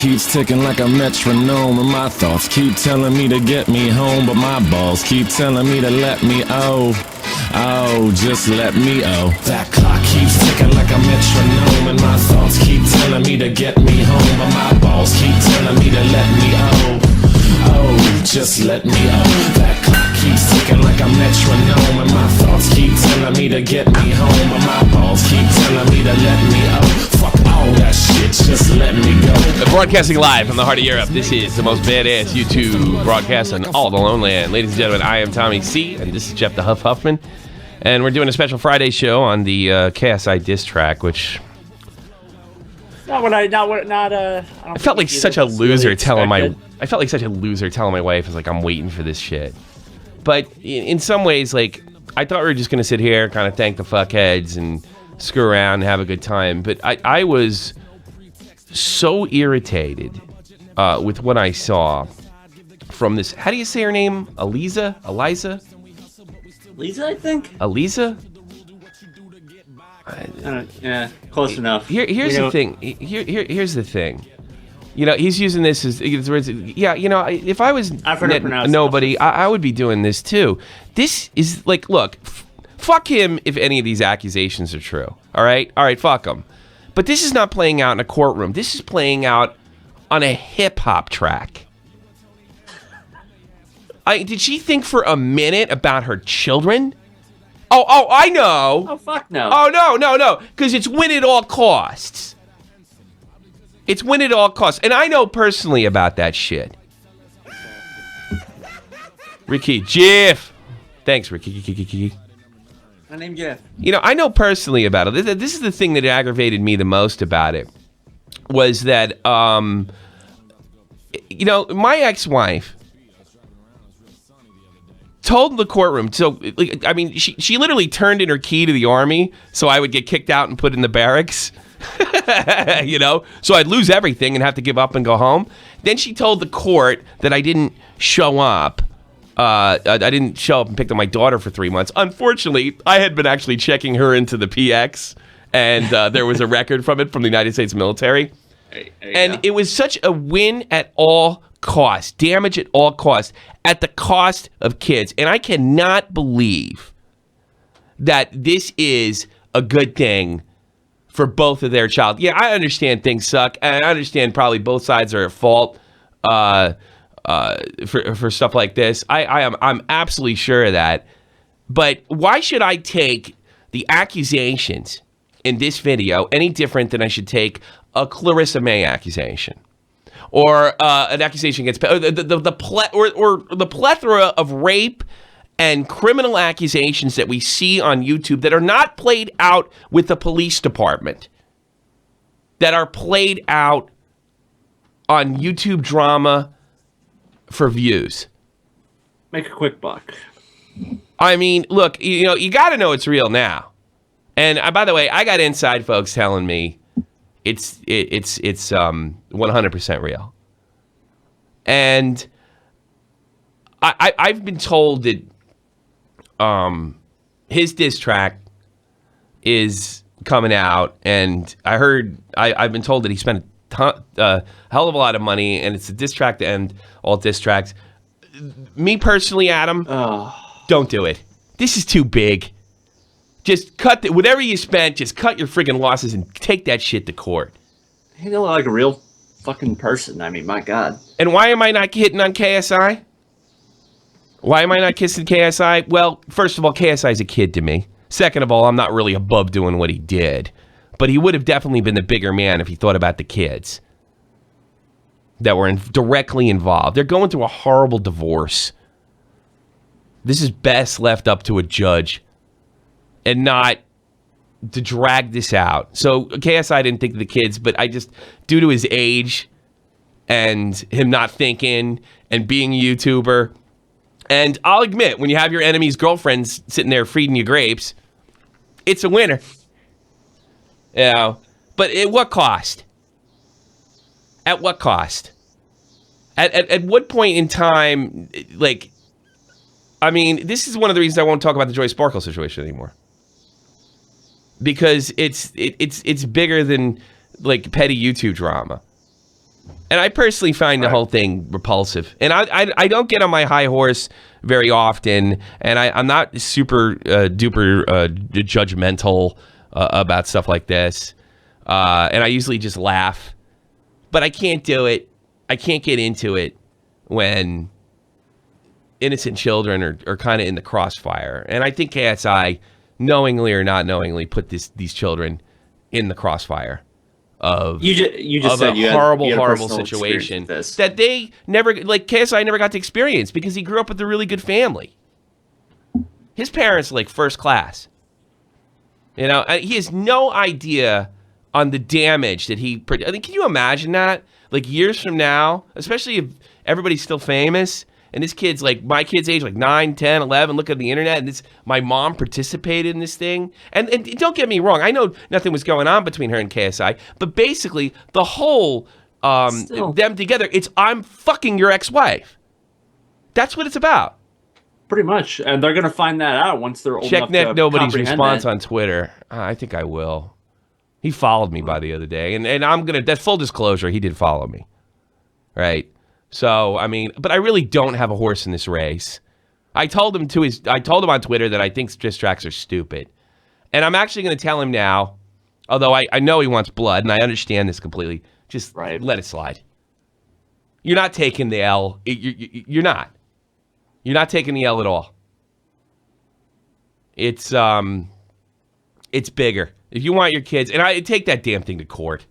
Keeps ticking like a metronome, and my thoughts keep telling me to get me home, but my balls keep telling me to let me just let me That clock keeps ticking like a metronome, and my thoughts keep telling me to get me home, but my balls keep telling me to let me just let me That clock keeps ticking like a metronome, and my thoughts keep telling me to get me home, but my balls keep telling me to let me Fuck all that shit, just let me go. Broadcasting live from the heart of Europe, this is the most badass YouTube broadcast on all the lone land. Ladies and gentlemen, I am Tommy C, and this is Jeff the Huffman. And we're doing a special Friday show on the KSI DISS track, which... I felt like such a loser telling my wife, I was like, I'm waiting for this shit. But in some ways, like, I thought we were just going to sit here, kind of thank the fuckheads and screw around and have a good time. But I was so irritated with what I saw from this. How do you say her name? Alesa? Lisa, I think. Alesa? Yeah, close enough. Here's the thing. Here's the thing. You know, he's using this as words. Yeah, you know, if I was Netnobody, I would be doing this too. This is like, look, fuck him if any of these accusations are true. All right, fuck him. But this is not playing out in a courtroom. This is playing out on a hip hop track. Did she think for a minute about her children? Oh, I know. Oh, fuck no. Oh, no. Because it's win at all costs. It's win at all costs. And I know personally about that shit. Ricky, Jeff. Thanks, Ricky. My name's Jeff. You know, I know personally about it. This is the thing that aggravated me the most about it. Was that, you know, my ex-wife told the courtroom, so, like, I mean, she literally turned in her key to the army so I would get kicked out and put in the barracks, you know, so I'd lose everything and have to give up and go home. Then she told the court that I didn't show up. I didn't show up and picked up my daughter for 3 months. Unfortunately, I had been actually checking her into the PX, and there was a record from it from the United States military. And it was such a win at all cost, damage at all costs, at the cost of kids. And I cannot believe that this is a good thing for both of their child. Yeah, I understand things suck, and I understand probably both sides are at fault for stuff like this. I'm absolutely sure of that. But why should I take the accusations in this video any different than I should take a Clarissa May accusation? Or an accusation against the plethora of rape and criminal accusations that we see on YouTube that are not played out with the police department, that are played out on YouTube drama for views. Make a quick buck. I mean, look, you know, you got to know it's real now. And by the way, I got inside folks telling me it's 100% real. And I've been told that his diss track is coming out, and I've been told that he spent a hell of a lot of money, and it's a diss track to end all diss tracks. Me personally, Adam, don't do it. This is too big. Just cut whatever you spent, just cut your friggin' losses and take that shit to court. You look like a real fucking person. I mean, my God. And why am I not hitting on KSI? Why am I not kissing KSI? Well, first of all, KSI is a kid to me. Second of all, I'm not really above doing what he did. But he would have definitely been the bigger man if he thought about the kids that were directly involved. They're going through a horrible divorce. This is best left up to a judge and not to drag this out. So KSI didn't think of the kids, but I just, due to his age and him not thinking and being a YouTuber, and I'll admit, when you have your enemy's girlfriends sitting there feeding you grapes, it's a winner. You know, but at what cost? At what cost? At what point in time, like, I mean, this is one of the reasons I won't talk about the Joy Sparkle situation anymore. Because it's bigger than like petty YouTube drama. And I personally find the whole thing repulsive. And I don't get on my high horse very often, and I'm not super duper judgmental about stuff like this. And I usually just laugh. But I can't do it. I can't get into it when innocent children are kind of in the crossfire. And I think KSI, knowingly or not knowingly, put these children in the crossfire of you just said a horrible situation that they never, like, KSI never got to experience because he grew up with a really good family. His parents are like first class. You know, he has no idea on the damage that he. I mean, can you imagine that? Like years from now, especially if everybody's still famous, and this kid's like my kid's age, like 9, 10, 11, look at the internet, and my mom participated in this thing. And don't get me wrong, I know nothing was going on between her and KSI, but basically the whole them together, it's I'm fucking your ex-wife. That's what it's about. Pretty much, and they're gonna find that out once they're old Check enough to Netnobody's response that. on Twitter. I think I will. He followed me by the other day, and I'm gonna. That's full disclosure. He did follow me, right? So I mean, but I really don't have a horse in this race. I told him on Twitter that I think diss tracks are stupid, and I'm actually gonna tell him now. Although I know he wants blood, and I understand this completely. Just let it slide. You're not taking the L. You're not. You're not taking the L at all. It's bigger. If you want your kids, and I take that damn thing to court.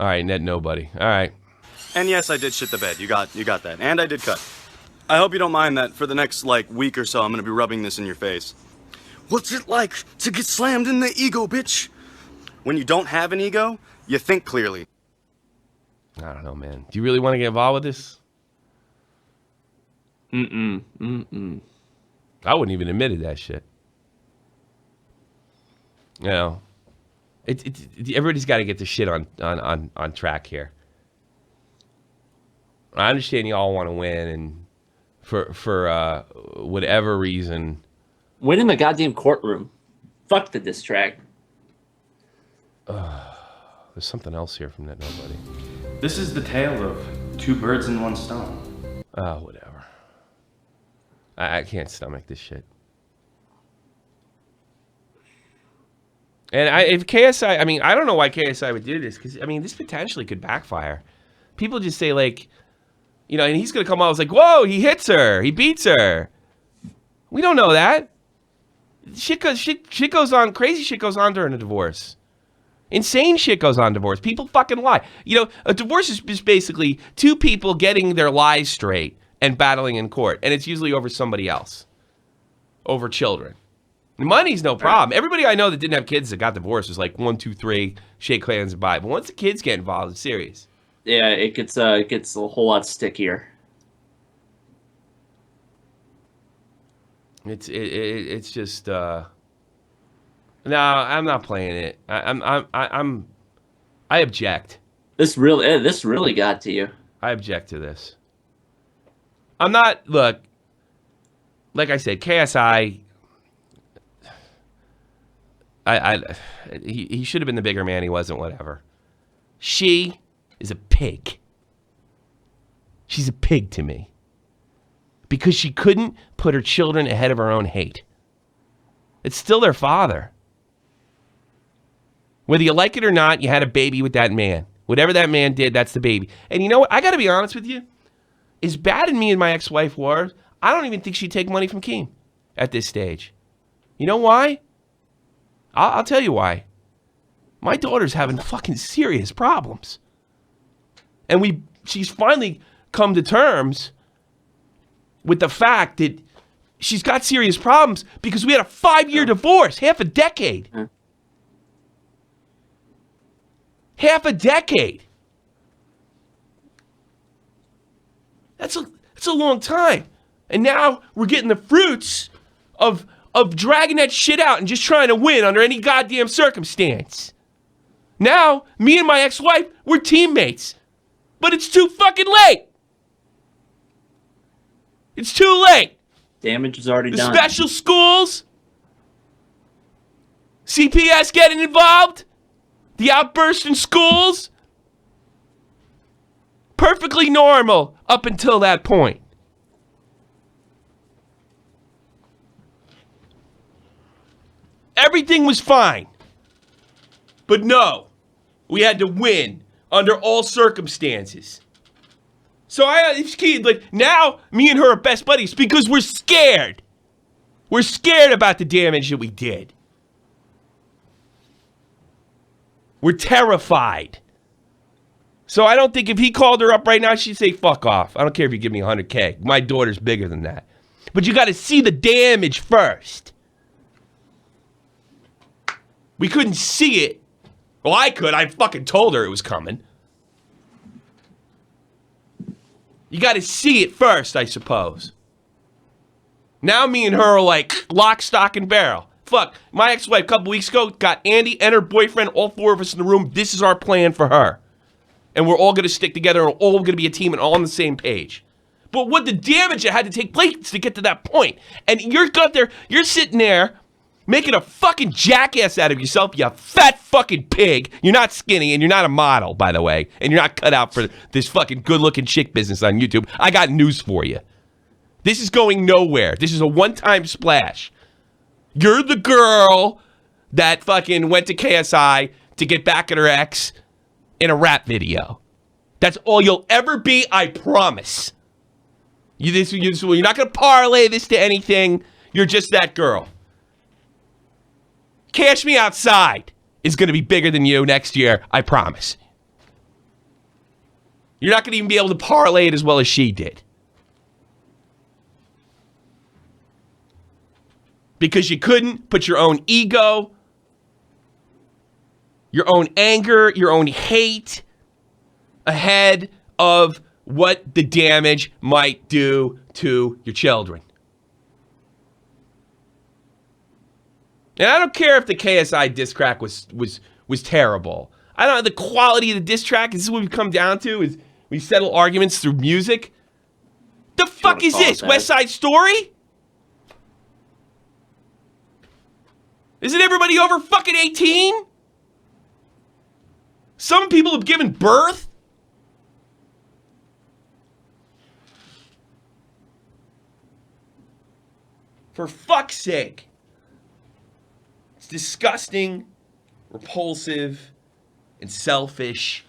All right, Netnobody. All right. And yes, I did shit the bed. You got that. And I did cut. I hope you don't mind that for the next, week or so, I'm gonna be rubbing this in your face. What's it like to get slammed in the ego, bitch? When you don't have an ego, you think clearly. I don't know, man. Do you really want to get involved with this? I wouldn't even admitted that shit. You know, everybody's got to get the shit on track here. I understand you all want to win, and for whatever reason, win in the goddamn courtroom. Fuck the diss track. There's something else here from Netnobody. This is the tale of two birds in one stone. Oh, whatever. I can't stomach this shit. And if KSI, I mean, I don't know why KSI would do this, because, I mean, this potentially could backfire. People just say, like, you know, and he's going to come out and like, whoa, he hits her. He beats her. We don't know that. Shit goes on. Crazy shit goes on during a divorce. Insane shit goes on divorce. People fucking lie. You know, a divorce is just basically two people getting their lies straight and battling in court. And it's usually over somebody else. Over children. Money's no problem. Everybody I know that didn't have kids that got divorced was like 1, 2, 3, shake hands and bye. But once the kids get involved, it's serious. Yeah, it gets a whole lot stickier. It's just no, I'm not playing it. I object. This really got to you. I object to this. I'm not, look, like I said, KSI, he should have been the bigger man. He wasn't, whatever. She is a pig. She's a pig to me. Because she couldn't put her children ahead of her own hate. It's still their father. Whether you like it or not, you had a baby with that man. Whatever that man did, that's the baby. And you know what? I got to be honest with you. As bad as me and my ex-wife were, I don't even think she'd take money from Keem at this stage. You know why? I'll tell you why. My daughter's having fucking serious problems. And she's finally come to terms with the fact that she's got serious problems because we had a 5-year divorce, half a decade. Half a decade. That's a long time. And now we're getting the fruits of dragging that shit out and just trying to win under any goddamn circumstance. Now, me and my ex-wife, we're teammates. But it's too fucking late. It's too late. Damage is already done. The special schools, CPS getting involved, the outburst in schools. perfectly normal up until that point. Everything was fine. But no, we had to win under all circumstances. So it's key. Like, now, me and her are best buddies because we're scared. We're scared about the damage that we did. We're terrified. So I don't think if he called her up right now, she'd say, fuck off. I don't care if you give me 100K. My daughter's bigger than that. But you got to see the damage first. We couldn't see it. Well, I could. I fucking told her it was coming. You got to see it first, I suppose. Now me and her are like lock, stock, and barrel. Fuck, my ex-wife a couple weeks ago got Andy and her boyfriend, all four of us in the room. This is our plan for her. And we're all going to stick together and we're all going to be a team and all on the same page. But what the damage that had to take place to get to that point. And you're sitting there making a fucking jackass out of yourself, you fat fucking pig. You're not skinny and you're not a model, by the way. And you're not cut out for this fucking good-looking chick business on YouTube. I got news for you. This is going nowhere. This is a one-time splash. You're the girl that fucking went to KSI to get back at her ex in a rap video. That's all you'll ever be, I promise. You're not going to parlay this to anything. You're just that girl. Cash Me Outside is going to be bigger than you next year, I promise. You're not going to even be able to parlay it as well as she did. Because you couldn't put your own ego, your own anger, your own hate ahead of what the damage might do to your children. And I don't care if the KSI diss track was terrible. I don't know, the quality of the diss track, is this what we've come down to? Is we settle arguments through music? The fuck is this? West Side Story? Isn't everybody over fucking 18? Some people have given birth. For fuck's sake. It's disgusting, repulsive, and selfish.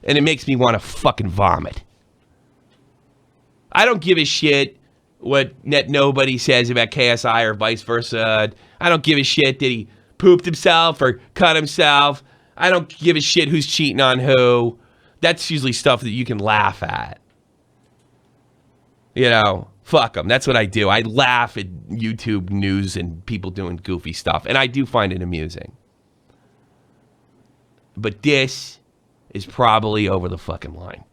And it makes me want to fucking vomit. I don't give a shit what Netnobody says about KSI or vice versa. I don't give a shit that he pooped himself or cut himself. I don't give a shit who's cheating on who. That's usually stuff that you can laugh at. You know, fuck them. That's what I do. I laugh at YouTube news and people doing goofy stuff. And I do find it amusing. But this is probably over the fucking line.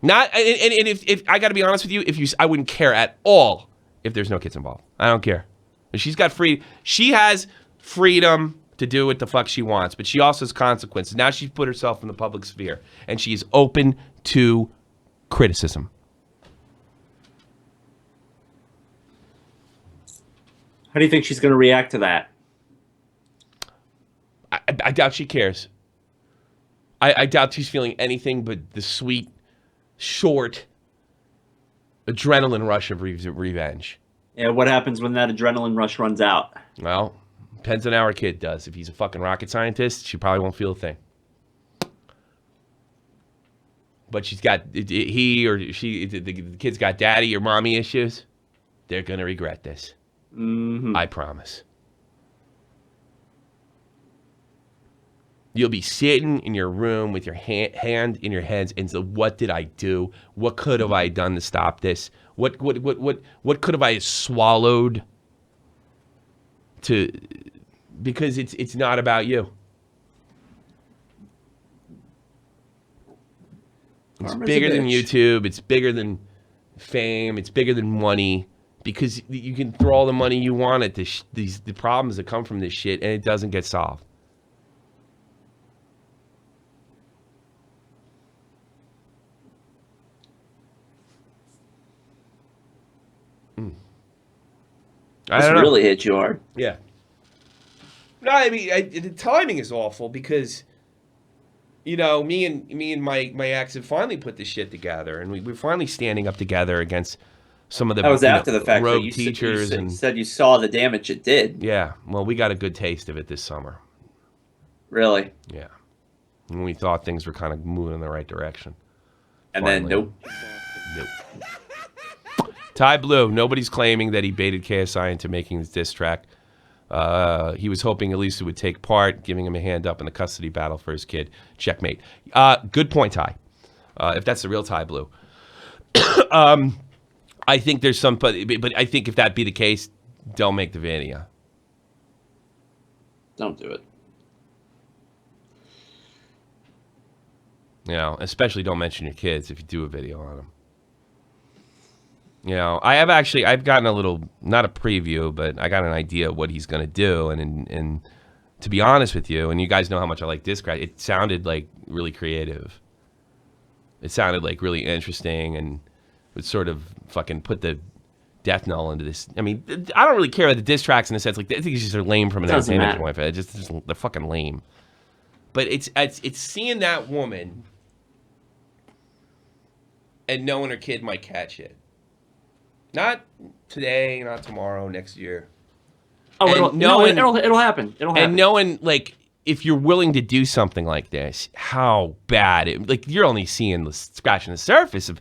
Not, and if I got to be honest with you, I wouldn't care at all if there's no kids involved. I don't care. She's got she has freedom to do what the fuck she wants, but she also has consequences. Now she's put herself in the public sphere, and she is open to criticism. How do you think she's going to react to that? I doubt she cares. I doubt she's feeling anything but the sweet, short adrenaline rush of revenge. Yeah, what happens when that adrenaline rush runs out? Well, depends on how our kid does. If he's a fucking rocket scientist, she probably won't feel a thing. But she's got, the kid's got daddy or mommy issues. They're going to regret this. Mm-hmm. I promise. You'll be sitting in your room with your hand in your hands and so, what did I do? What could have I done to stop this? What could have I swallowed to? Because it's not about you. It's bigger than YouTube. It's bigger than fame. It's bigger than money. Because you can throw all the money you want at the problems that come from this shit, and it doesn't get solved. This really hit you hard. Yeah. No, I mean, the timing is awful because you know, me and my ex have finally put this shit together, and we're finally standing up together against some of the That was after the fact that rogue you teachers you and said you saw the damage it did. yeah. Well, we got a good taste of it this summer. Really? Yeah, and we thought things were kind of moving in the right direction. And Finally. then nope. Ty Blue, nobody's claiming that he baited KSI into making this diss track. He was hoping Alesa would take part, giving him a hand up in the custody battle for his kid. Checkmate. Good point, Ty. If that's the real Ty Blue. I think there's some, but I think if that be the case, don't make the video. Don't do it. You know, especially don't mention your kids if you do a video on them. You know, I've gotten a little, not a preview, but I got an idea of what he's going to do. And to be honest with you, and you guys know how much I like Diss Crack, it sounded like really creative. It sounded like really interesting and would sort of fucking put the death knell into this. I mean, I don't really care about the diss tracks in a sense. Like, I think it's just they're lame from an entertainment point of view. Just they're fucking lame. But it's seeing that woman and knowing her kid might catch it. Not today, not tomorrow, next year. Oh, it'll happen. It'll happen. And knowing, like, if you're willing to do something like this, how bad it, like, you're only seeing scratching the surface of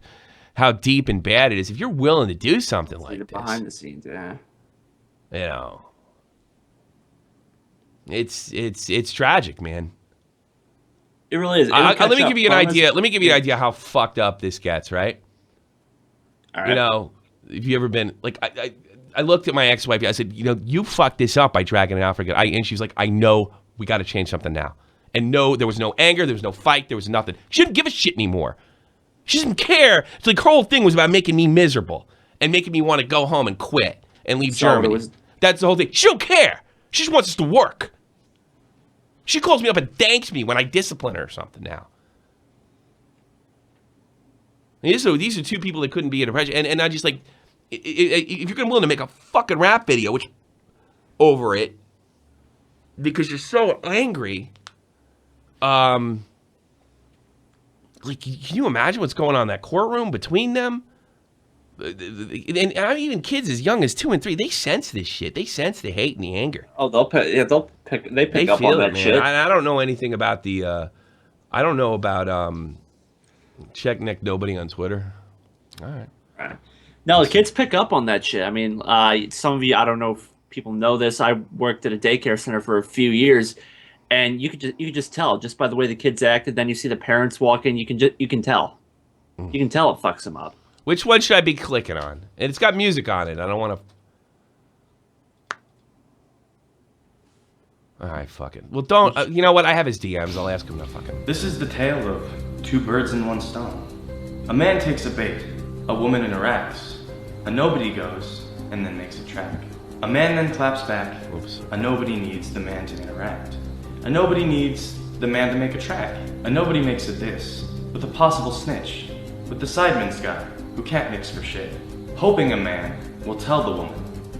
how deep and bad it is. If you're willing to do something like this, behind the scenes, yeah. You know, it's tragic, man. It really is. Let me give you an idea. Let me give you an idea how fucked up this gets, right? All right. You know, if you ever been, like, I looked at my ex-wife, I said, you know, you fucked this up by dragging it out for good. And she's like, I know, we got to change something now. And no, there was no anger, there was no fight, there was nothing. She didn't give a shit anymore. She doesn't care. It's like her whole thing was about making me miserable and making me want to go home and quit and leave Germany. That's the whole thing. She don't care. She just wants us to work. She calls me up and thanks me when I discipline her or something now. And these are two people that couldn't be in a pressure. And I just like, if you're willing to make a fucking rap video which over it because you're so angry, like, can you imagine what's going on in that courtroom between them? And even kids as young as 2 and 3, they sense this shit. They sense the hate and the anger. Oh, they pick up on that shit. I don't know anything about the. I don't know about check Netnobody on Twitter. All right. No, the kids pick up on that shit. I mean, some of you, I don't know if people know this. I worked at a daycare center for a few years, and you could just tell just by the way the kids acted. Then you see the parents walk in, you can tell. You can tell it fucks them up. Which one should I be clicking on? And it's got music on it. I don't want to. All right, fuck it. Well, don't. You know what? I have his DMs. I'll ask him to fucking. This is the tale of 2 birds in 1 stone. A man takes a bait, a woman interacts. A nobody goes and then makes a track. A man then claps back. Oops. A nobody needs the man to interact. A nobody needs the man to make a track. A nobody makes a diss with a possible snitch, with the sideman's guy who can't mix for shit, hoping a man will tell the woman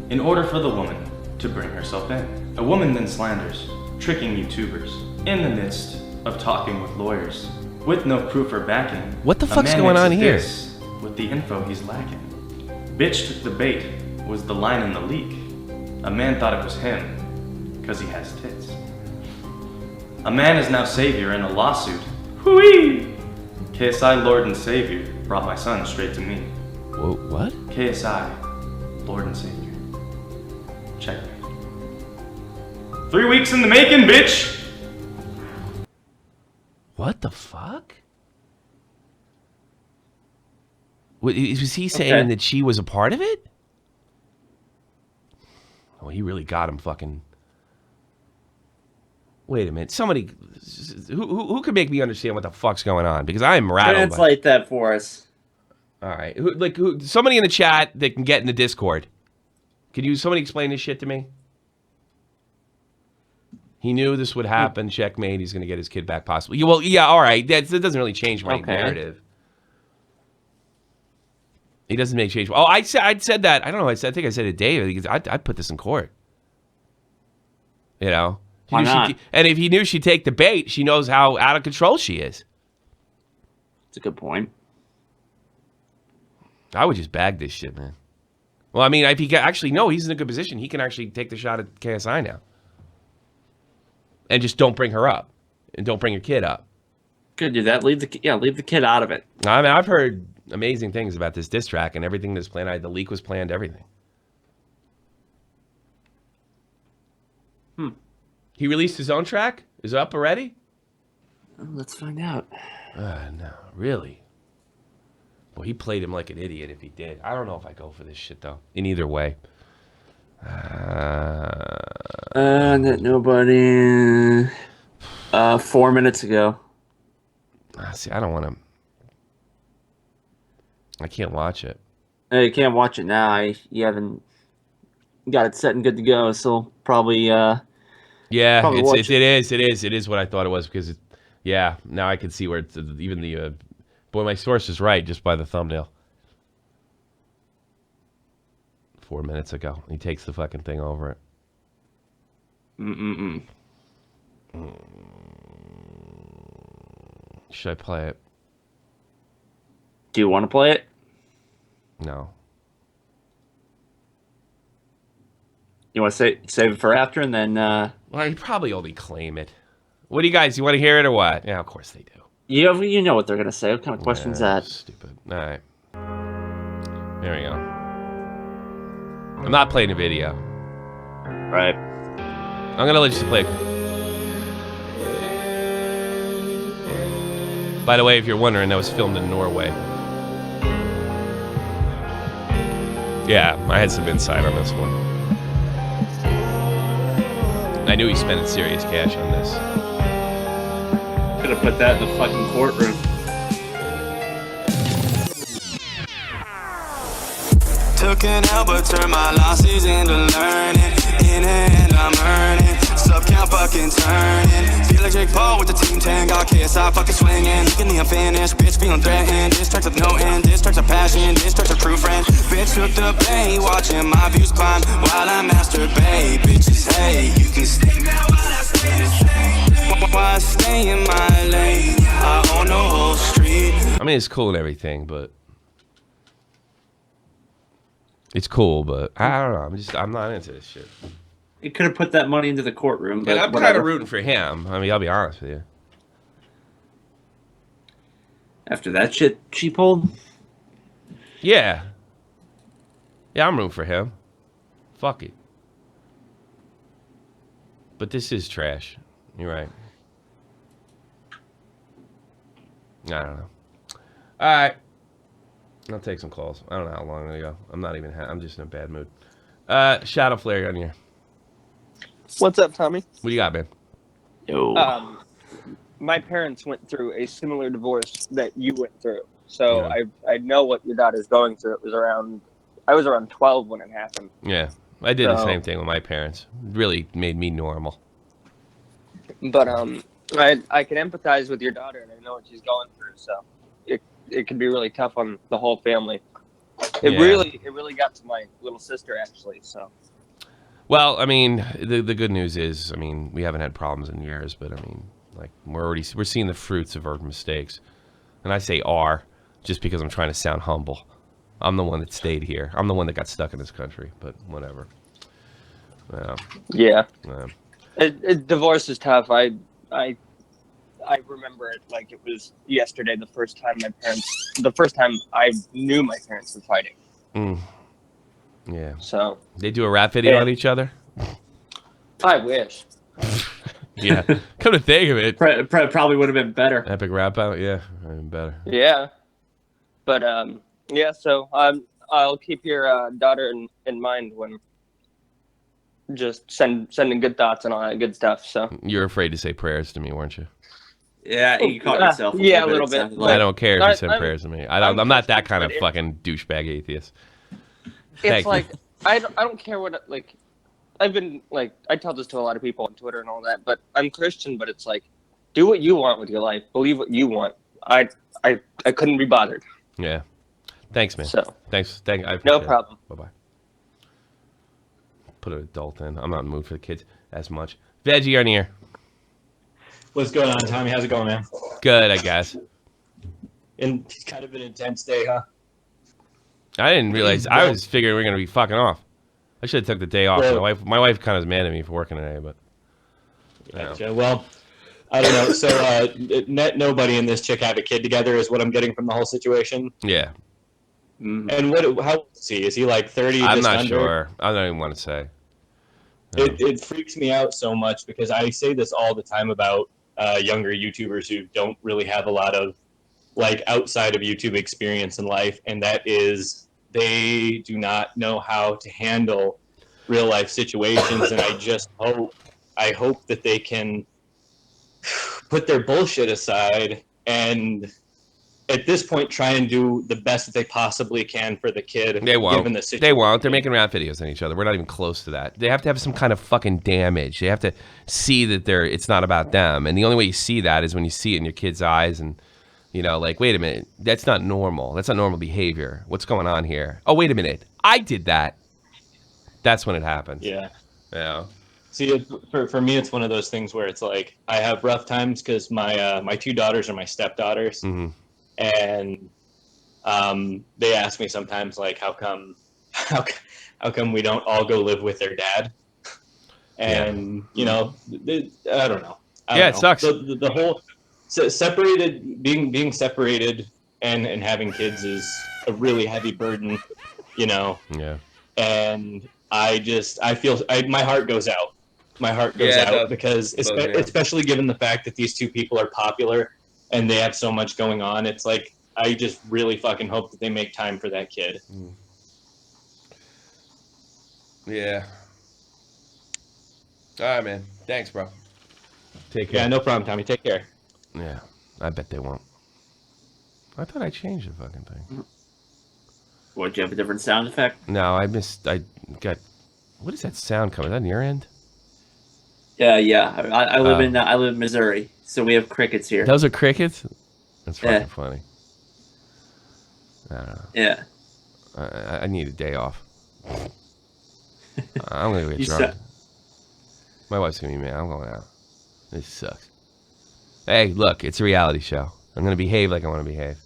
in order for the woman to bring herself in. A woman then slanders, tricking YouTubers in the midst of talking with lawyers with no proof or backing. What the fuck's going on here? With the info he's lacking. Bitch took the bait was the line in the leak. A man thought it was him because he has tits. A man is now savior in a lawsuit. Hooey! KSI Lord and Savior brought my son straight to me. Whoa, what? KSI Lord and Savior. Check me. 3 weeks in the making, bitch! What the fuck? Was he saying that she was a part of it? Oh, he really got him fucking. Wait a minute. Somebody, who could make me understand what the fuck's going on? Because I am rattled. Translate that for us. All right. Somebody in the chat that can get in the Discord. Could somebody explain this shit to me? He knew this would happen. Checkmate. He's going to get his kid back possibly. Well, yeah, all right. That doesn't really change my narrative. He doesn't make change. Oh, I'd said that. I don't know. I think I said it to Dave. I'd put this in court. You know? Why not? And if he knew she'd take the bait, she knows how out of control she is. That's a good point. I would just bag this shit, man. Well, I mean, if he can actually, no, he's in a good position. He can actually take the shot at KSI now. And just don't bring her up. And don't bring your kid up. Could do that. Leave the kid out of it. I mean, I've heard amazing things about this diss track and everything that's planned. The leak was planned, everything. He released his own track? Is it up already? Let's find out. No, really? Well, he played him like an idiot if he did. I don't know if I go for this shit, though. In either way. Netnobody. 4 minutes ago. See, I don't want to... I can't watch it. Hey, you can't watch it now. You haven't got it set and good to go, so probably... Yeah, probably it is what I thought it was, because, now I can see where it's, even the... boy, my source is right just by the thumbnail. 4 minutes ago. He takes the fucking thing over it. Should I play it? Do you want to play it? No. You want to save it for after, and then... Well, he'd probably only claim it. What do you guys, you want to hear it or what? Yeah, of course they do. You know what they're going to say. What kind of question's that? Stupid. All right. There we go. I'm not playing a video. Right. I'm going to let you play. By the way, if you're wondering, that was filmed in Norway. Yeah, I had some insight on this one. I knew he spent serious cash on this. Could have put that in the fucking courtroom. Took an L but turned my losses into learning. In hand I'm earning. Sub count fucking turning. Feel like Jake Paul with the team 10. Got KSI fucking swinging. Looking the unfinished. Bitch feeling threatened. Distracts with no end. Distracts of passion. Distracts of true friend. Bitch took the bait. Watching my views climb while I masturbate. Bitches, hey, you can stay now while I stay the same. Why stay in my lane? I own the whole street. I mean, it's cool and everything, but... It's cool, but I don't know. I'm not into this shit. You could have put that money into the courtroom, but And I'm whatever. kind of rooting for him. I mean, I'll be honest with you. After that shit she pulled? Yeah. Yeah, I'm rooting for him. Fuck it. But this is trash. You're right. I don't know. All right. I'll take some calls. I don't know how long they go. I'm not even... I'm just in a bad mood. Shadow Flare on here. What's up, Tommy? What do you got, man? Yo. My parents went through a similar divorce that you went through. So Yeah. I know what your daughter's going through. I was around 12 when it happened. Yeah. I did the So- same thing with my parents. It really made me normal. But I can empathize with your daughter, and I know what she's going through. So it can be really tough on the whole family. It Yeah. really got to my little sister, actually. So Well, I mean, the good news is, I mean, we haven't had problems in years, but I mean, like, we're seeing the fruits of our mistakes. And I say "are" just because I'm trying to sound humble. I'm the one that stayed here. I'm the one that got stuck in this country, but whatever. yeah, Yeah. Divorce is tough. I remember it like it was yesterday. The first time I knew my parents were fighting. Yeah. So They do a rap video Yeah. on each other? I wish. Yeah. Come to think of it. Probably would have been better. Epic rap out? Yeah. Even better. Yeah, but yeah. So I'll keep your daughter in mind when just sending good thoughts and all that good stuff. So You're afraid to say prayers to me, weren't you? Yeah, you caught yourself. Yeah, a little bit. It I don't care if you send I'm- prayers to me. I'm not that kind of but it- fucking douchebag atheist. it's Thank you. like I don't care what like I've been like I tell this to a lot of people on Twitter and all that, but I'm Christian, but it's like do what you want with your life, believe what you want. I couldn't be bothered. Yeah. Thanks, man. So Thanks. I appreciate no it. problem. Bye-bye. Put an adult in. I'm not in the mood for the kids as much. Veggie on here. What's going on, Tommy? How's it going, man? Good, I guess. And it's kind of an intense day, huh? I didn't realize. I was figuring we were gonna be fucking off. I should have took the day off. Well, My wife kind of is mad at me for working today, but. Gotcha. Well, I don't know. So, Netnobody and this chick have a kid together, is what I'm getting from the whole situation. Yeah. And how old is he? Is he like 30? I'm just not under? sure. I don't even want to say. It freaks me out so much because I say this all the time about younger YouTubers who don't really have a lot of like outside of YouTube experience in life, and that is they do not know how to handle real life situations. And I hope that they can put their bullshit aside and at this point try and do the best that they possibly can for the kid. They won't. Given the situation. They won't. They're making rap videos on each other. We're not even close to that. They have to have some kind of fucking damage. They have to see that it's not about them. And the only way you see that is when you see it in your kid's eyes and, like, wait a minute, that's not normal. That's not normal behavior. What's going on here? Oh, wait a minute. I did that. That's when it happens. Yeah. Yeah. See, for me, it's one of those things where it's like I have rough times because my two daughters are my stepdaughters. Mm-hmm. And they ask me sometimes, like, how come we don't all go live with their dad? And I don't know. It sucks. The whole being separated and having kids is a really heavy burden, Yeah. And I feel my heart goes out. My heart goes out because especially given the fact that these two people are popular. And they have so much going on. It's like, I just really fucking hope that they make time for that kid. Yeah. All right, man. Thanks, bro. Take care. Yeah, no problem, Tommy. Take care. Yeah, I bet they won't. I thought I changed the fucking thing. What, do you have a different sound effect? No, I got... What is that sound coming? Is that on your end? Yeah. I live in Missouri, so we have crickets here. Those are crickets? That's fucking funny. I don't know. Yeah. I need a day off. I'm going to get drunk. My wife's going to be mad. I'm going out. This sucks. Hey, look, it's a reality show. I'm going to behave like I want to behave.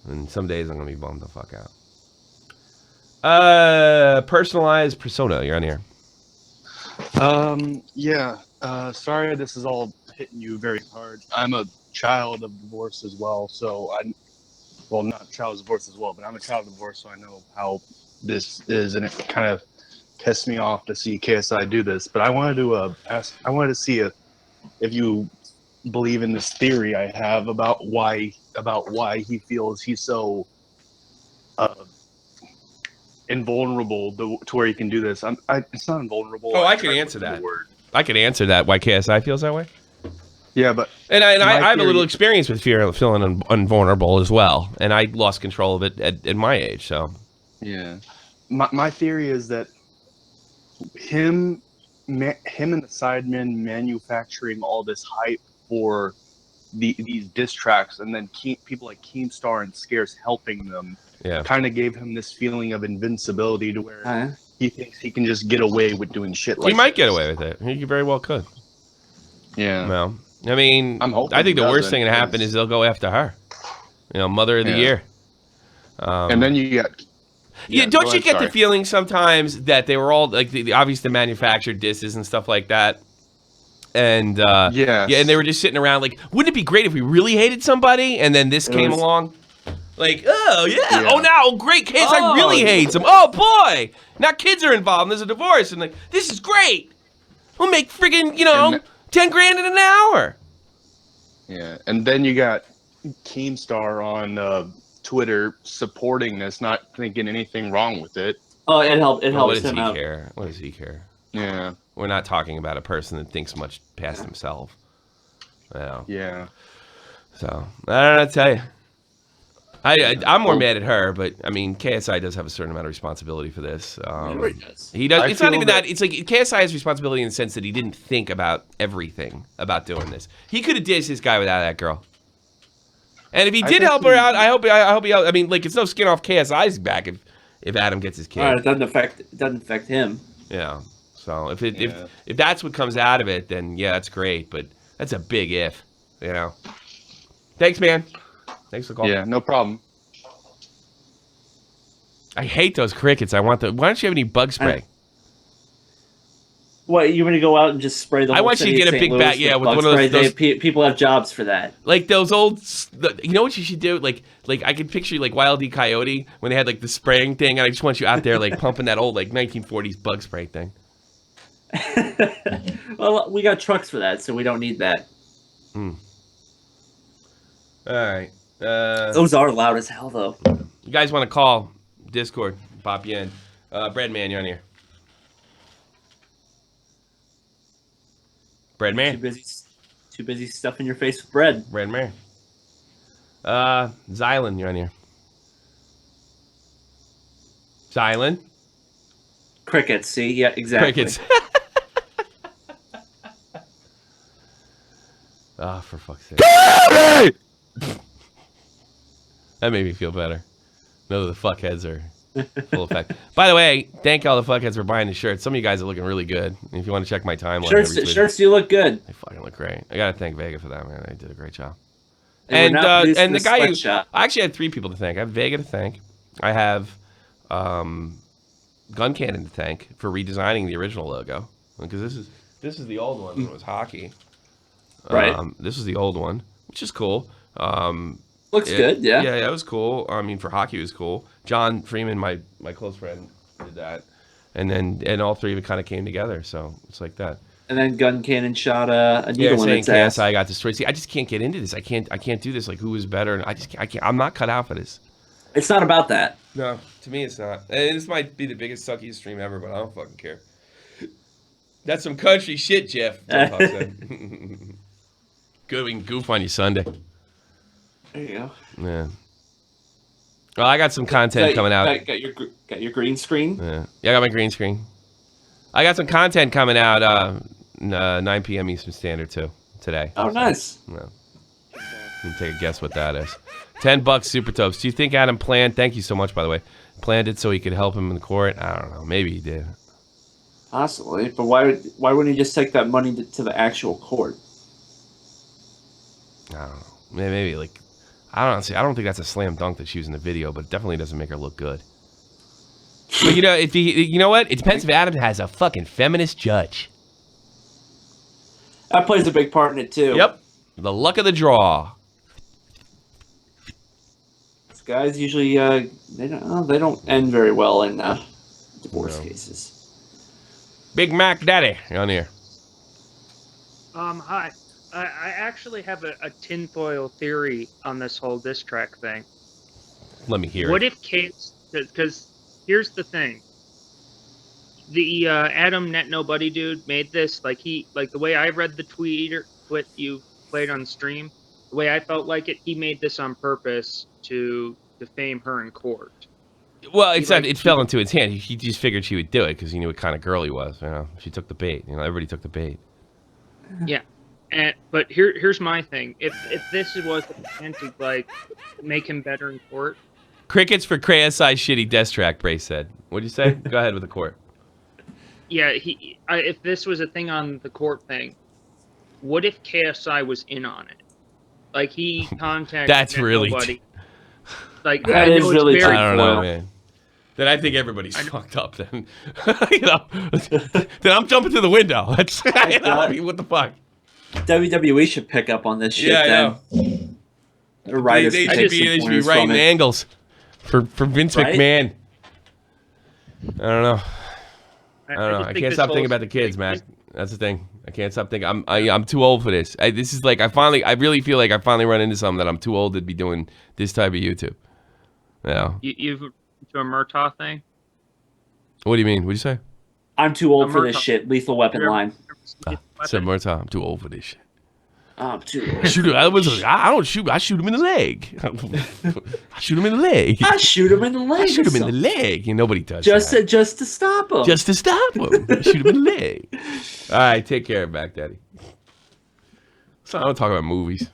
And some days I'm going to be bummed the fuck out. Personalized persona. You're on here. Sorry this is all hitting you very hard. I'm a child of divorce as well, so not a child of divorce as well, but I'm a child of divorce, so I know how this is, and it kind of pissed me off to see KSI do this. But I wanted to see if you believe in this theory I have about why he feels he's so invulnerable to where he can do this. It's not invulnerable. Oh, I can answer that. I can answer that. Why KSI feels that way? Yeah, but I have a little experience with feeling invulnerable as well, and I lost control of it at my age. So, yeah, my theory is that him and the Sidemen manufacturing all this hype for these diss tracks, and then people like Keemstar and Scarce helping them. Yeah, kind of gave him this feeling of invincibility to where he thinks he can just get away with doing shit like he might get away with it. He very well could. Yeah. Well, I mean, I think the worst thing that happen is they'll go after her. Mother of the year. And then you got... Don't you get the feeling sometimes that they were all, like, obviously the manufactured disses and stuff like that? And, and they were just sitting around like, wouldn't it be great if we really hated somebody? And then this came along. Like, oh, now, great, KSI really hates him. Oh, boy. Now kids are involved and there's a divorce. And, like, this is great. We'll make friggin', 10 grand in an hour. Yeah, and then you got Keemstar on Twitter supporting this, not thinking anything wrong with it. Oh, it helps him out. What does he care? Yeah. We're not talking about a person that thinks much past himself. Yeah. So, I don't know what to tell you. I'm more mad at her, but I mean, KSI does have a certain amount of responsibility for this. He does. It's not even that. It's like KSI has responsibility in the sense that he didn't think about everything about doing this. He could have dissed this guy without that girl. And if he did help her out, I hope he. I mean, like, it's no skin off KSI's back if Adam gets his kid. All right, it doesn't affect him. Yeah. So if that's what comes out of it, then yeah, that's great. But that's a big if, you know. Thanks, man. Thanks for the call. Yeah, no problem. I hate those crickets. Why don't you have any bug spray? What, you want to go out and just spray the whole want you city to get of a St. big Louis bag, yeah, with bug one of those- spray? People have jobs for that. Like those old, you know what you should do? Like I could picture like Wile E. Coyote when they had like the spraying thing, and I just want you out there like pumping that old like 1940s bug spray thing. Well, we got trucks for that, so we don't need that. All right. Those are loud as hell, though. You guys want to call Discord? Pop you in. Breadman, you're on here. Breadman. Too busy stuffing your face with bread. Breadman. Xylan, you're on here. Xylan. Crickets, see? Yeah, exactly. Crickets. Oh, for fuck's sake. That made me feel better. No, the fuckheads are full effect. By the way, thank all the fuckheads for buying the shirts. Some of you guys are looking really good. If you want to check my timeline, Shirts do look good. They fucking look great. I gotta thank Vega for that, man. They did a great job. And And the guy who, sweatshop. I actually had 3 people to thank. I have Vega to thank. I have Gun Cannon to thank for redesigning the original logo, because this is the old one when it was hockey. Right. This is the old one, which is cool. Looks good, yeah. Yeah, it was cool. I mean, for hockey, it was cool. John Freeman, my close friend, did that, and all 3 of it kind of came together. So it's like that. And then Gun Cannon shot a needle in saying its ass. KSI got destroyed. See, I just can't get into this. I can't do this. Like, who is better? And I can't. I'm not cut out for this. It's not about that. No, to me, it's not. And this might be the biggest suckiest stream ever, but I don't fucking care. That's some country shit, Jeff. Good, we can goof on you Sunday. There you go. Yeah. Well, I got some content coming out. Got your green screen? Yeah, I got my green screen. I got some content coming out 9 p.m. Eastern Standard too today. Oh, nice. No. You can take a guess what that is. $10 Super Topes. Do you think Adam planned? Thank you so much, by the way. Planned it so he could help him in the court. I don't know. Maybe he did. Possibly, but why wouldn't he just take that money to the actual court? I don't know. Maybe like I don't know. See, I don't think that's a slam dunk that she was in the video, but it definitely doesn't make her look good. But you know, you know what? It depends if Adam has a fucking feminist judge. That plays a big part in it too. Yep. The luck of the draw. These guys usually they don't end very well in divorce cases. Big Mac Daddy on here. Hi. I actually have a tinfoil theory on this whole diss track thing. Let me hear What it. if Case... Because here's the thing. The Adam Netnobody dude made this, like the way I read the tweet you played on stream, the way I felt like it, he made this on purpose to defame her in court. Well, it fell into his hand. He just figured she would do it because he knew what kind of girl he was. You know, she took the bait. You know, everybody took the bait. Yeah. But here's my thing. If this was the plan to like make him better in court. Crickets for KSI shitty diss track, Brace said. What'd you say? Go ahead with the court. Yeah, if this was a thing on the court thing, what if KSI was in on it? Like he contacted That's really nobody. Like that is really very, I don't know, man. Then I think everybody's fucked up. Then you know, then I'm jumping to the window. That's you know, I mean, what the fuck. WWE should pick up on this shit. Yeah, then. They should be writing angles for Vince Right? McMahon. I don't know. I I don't know. just I think can't this stop whole- thinking about the kids, Mac. That's the thing. I can't stop thinking. I'm too old for this. This is like I really feel like I finally run into something that I'm too old to be doing this type of YouTube. You know. You've to a Murtaugh thing. What do you mean? What'd you say? I'm too old for this Murtaugh. shit. Lethal Weapon line. Said more time. I'm too old for this shit. I'm too old. I don't shoot. I shoot him in the leg. I shoot him in the leg. I shoot him in the leg. I shoot him in the leg. And nobody does Just that. just to stop him. Just to stop him. Shoot him in the leg. All right, take care, Back Daddy. So I don't talk about movies.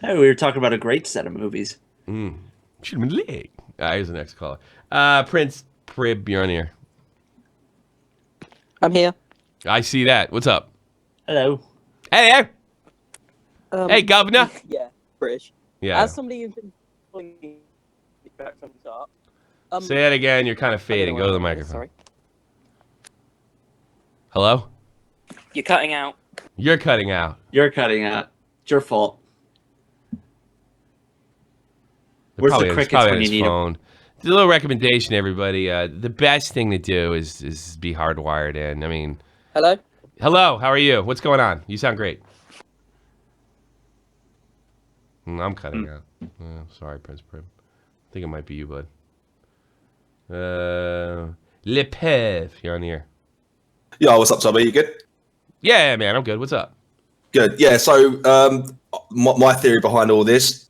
Hey, we were talking about a great set of movies. Shoot him in the leg. All right, here's the next caller. Prince Prib, you're on here. I'm here. I see that. What's up? Hello. Hey, hey, governor. Yeah, British. Yeah. As somebody who's been pulling back from the top. Say that again. You're kind of fading. Go to the microphone. Sorry. Hello? You're cutting out. You're cutting out. You're cutting out. It's your fault. Where's the crickets when you need phone? A little recommendation, everybody. The best thing to do is be hardwired in. I mean, hello. Hello. How are you? What's going on? You sound great. I'm cutting out. Sorry, Prince Prim. I think it might be you, bud. Le Pev, you're on the air. Yeah, what's up, Tommy? You good? Yeah, man, I'm good. What's up? Good. Yeah. So, my theory behind all this,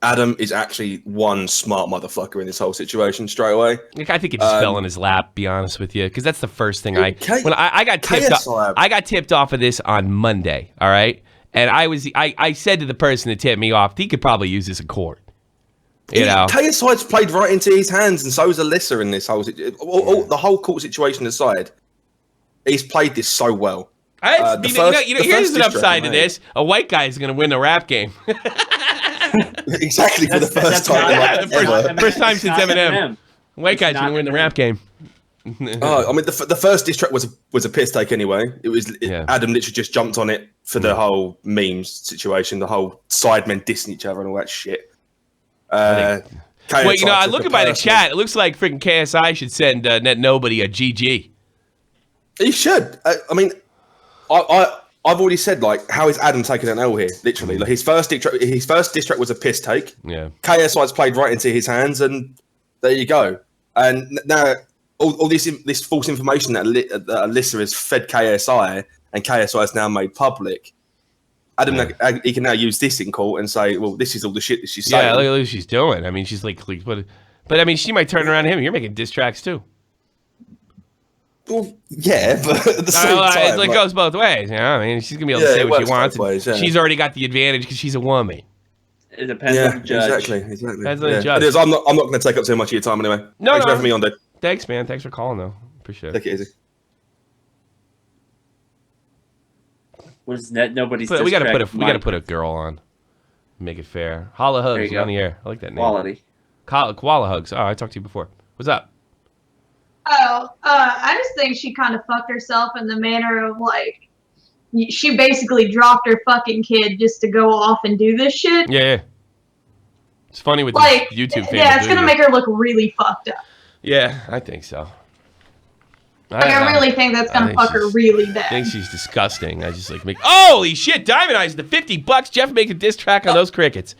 Adam is actually one smart motherfucker in this whole situation straight away. Like, I think it just fell in his lap. Be honest with you, because that's the first thing I got tipped off. I got tipped off of this on Monday. All right, and I said to the person that tipped me off, he could probably use this in court. You know, KSI's played right into his hands, and so is Alesa in this whole the whole court situation aside. He's played this so well. Here's an upside to this: a white guy is going to win the rap game. Exactly, for the first time. First time since Eminem. White guy's going to win the rap game. I mean, the first diss track was a piss take anyway. Adam literally just jumped on it for the whole memes situation, the whole sidemen dissing each other and all that shit. Well, I looking by the chat, it looks like freaking KSI should send Netnobody a GG. He should. I mean, I've already said, like, how is Adam taking an L here? Literally, like his first diss track was a piss take. Yeah. KSI's played right into his hands, and there you go. And now all this false information that Alesa has fed KSI, and KSI has now made public. Adam, he can now use this in court and say, "Well, this is all the shit that she's saying." Yeah, look at what she's doing. I mean, she's like, but I mean, she might turn around to him. You're making diss tracks too. Well, yeah, but at the same time, it goes both ways. You know, I mean, she's gonna be able to say what she wants. Ways, yeah. She's already got the advantage because she's a woman. It depends on the judge. Exactly. Depends on the judge. It is. I'm not going to take up too much of your time anyway. Thanks for having me on, dude. Thanks, man. Thanks for calling, though. Appreciate it. Take it easy. What is Nobody's? We got to put a girl on. Make it fair. Holla Hugs on the air. I like that name. Quality. Koala Hugs. Oh, I talked to you before. What's up? Oh, I just think she kind of fucked herself in the manner of, like, she basically dropped her fucking kid just to go off and do this shit. Yeah. It's funny with like, YouTube fans. Yeah, it's gonna make her look really fucked up. Yeah, I think so. I really think that's gonna fuck her really bad. I think she's disgusting. I just like holy shit, Diamond Eyes, the $50. Jeff make a diss track on those crickets.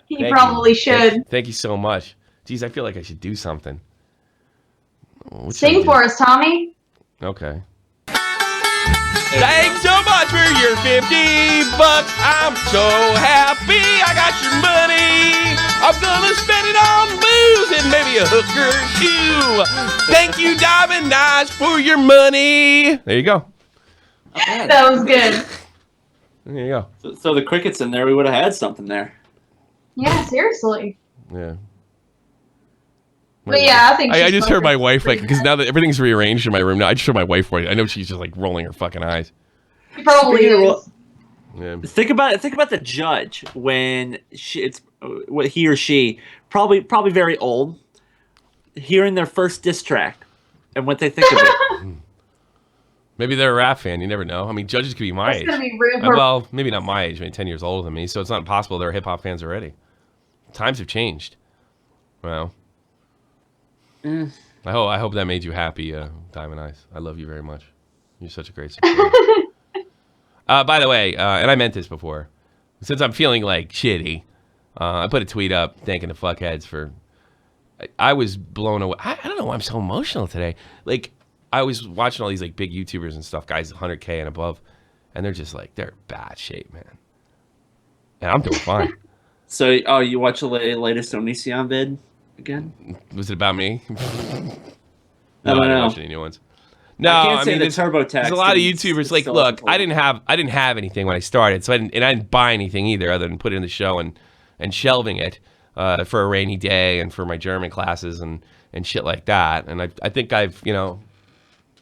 He probably should. Thank you so much. Jeez, I feel like I should do something. Sing for us, Tommy. Okay. Thanks so much for your $50. I'm so happy I got your money. I'm gonna spend it on booze and maybe a hooker too. Thank you, Diamond Eyes, for your money. There you go. That was good. There you go. So the crickets in there, we would have had something there. Yeah, seriously. Yeah. But yeah, I think I just heard my wife, like, because now that everything's rearranged in my room, now I just heard my wife. I know she's just like rolling her fucking eyes. She probably is. Yeah. Think about the judge when he or she probably very old, hearing their first diss track and what they think of it. Maybe they're a rap fan. You never know. I mean, judges could be my age. Gonna be real well, maybe not my age. I mean, 10 years older than me. So it's not impossible they're hip hop fans already. Times have changed. Well. I hope that made you happy, Diamond Eyes. I love you very much. You're such a great supporter. By the way, and I meant this before, since I'm feeling like shitty, I put a tweet up thanking the fuckheads for. I was blown away. I don't know why I'm so emotional today. Like, I was watching all these like big YouTubers and stuff, guys 100K and above, and they're just like they're bad shape, man. And I'm doing fine. So, you watch the latest Onision vid? Again? Was it about me? No, I didn't watch any new ones. No, I mean, there's a lot of YouTubers. Like, look, I didn't have anything when I started, so I didn't buy anything either, other than put it in the show and shelving it for a rainy day and for my German classes and and shit like that. And I think I've, you know,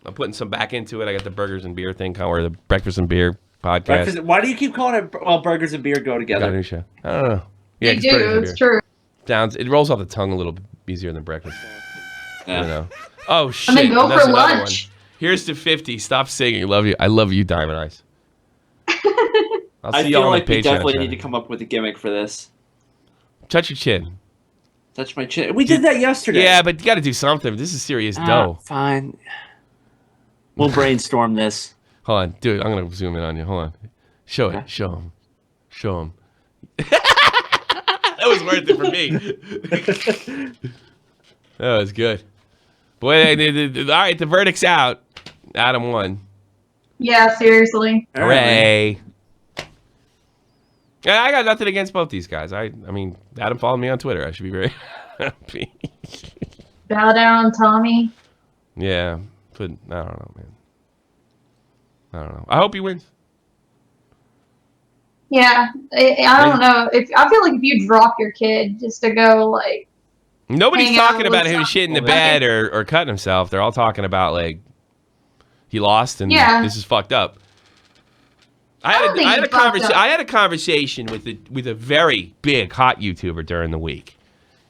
I'm putting some back into it. I got the burgers and beer thing, or the breakfast and beer podcast. Why do you keep calling it? Well, burgers and beer go together. Got a new show. I don't know. Yeah, They 'cause do. burgers and It's beer. true. It rolls off the tongue a little bit easier than breakfast. Yeah. You know. Oh shit! And then go that's for another lunch. one. Here's to 50. Stop singing. Love you. I love you, Diamond Eyes. I'll see I y'all feel on like the we Patreon. definitely channel. need to come up with a gimmick for this. Touch your chin. Touch my chin. We did that yesterday. Yeah, but you got to do something. This is serious dough. Fine. We'll brainstorm this. Hold on, dude. I'm gonna zoom in on you. Hold on. Show it. Show him. Show him. That was worth it for me. That was good. Boy, all right. The verdict's out. Adam won. Yeah, seriously. Hooray! Yeah, I got nothing against both these guys. I mean, Adam followed me on Twitter. I should be very happy. Bow down, Tommy. Yeah, but I don't know, man. I don't know. I hope he wins. Yeah, I don't know. I feel like if you drop your kid just to go like, Nobody's hang out talking about with him some- shitting the bed or cutting himself. They're all talking about like he lost and Yeah. this is fucked up. I don't think had a he fucked up. I had a conversation with a very big hot YouTuber during the week,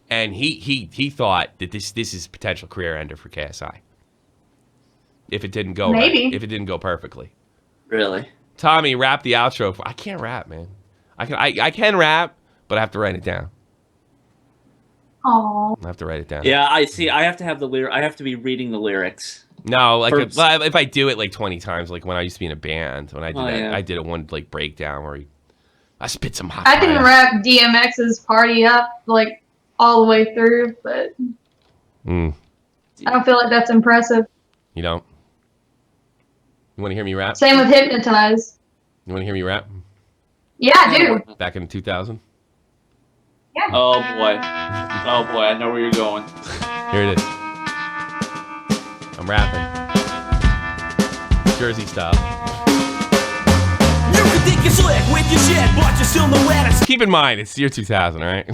and he thought that this is a potential career ender for KSI if it didn't go Maybe. right, if it didn't go perfectly. Really? Tommy, rap the outro. I can't rap, man. I can rap, but I have to write it down. oh, I have to write it down. Yeah, I see. I have to have the lyric. I have to be reading the lyrics. No, like For- if I do it like 20 times, like when I used to be in a band, when I did Oh, that, yeah. I did a one like breakdown where I spit some hot I can fire. wrap DMX's party up like all the way through, but Mm, I don't feel like that's impressive. you don't? You want to hear me rap? Same with Hypnotize. You want to hear me rap? Yeah, I do. Back in 2000? Oh boy. Oh boy. I know where you're going. Here it is. I'm rapping. Jersey style. You can think you're slick with your shit, but you're still nowhere to Keep in mind, it's year 2000, all right?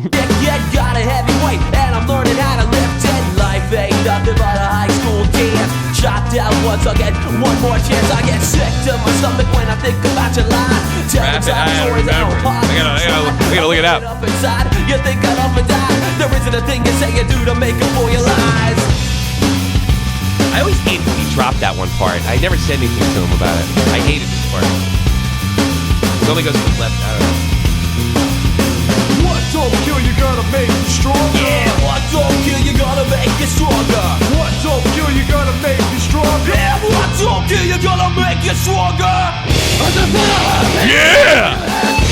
yet got a heavyweight, and I'm learning how to lift it. Life ain't nothing but a high school dance. Shot down once, I'll get one more chance. I get sick to my stomach when I think about your line. Tell Rap me it, I stories that remember it. don't I gotta look it up. Up inside, you think I'd up and die. There isn't a thing you say you do to make up for your lies. I always hated when he dropped that one part. I never said anything to him about it. I hated this part. It only goes to the left. I don't know. What don't kill you gotta make you stronger. Yeah, what don't kill you gotta make you stronger. What don't kill you gotta make you stronger. Yeah, what don't kill you gotta make you stronger. Yeah!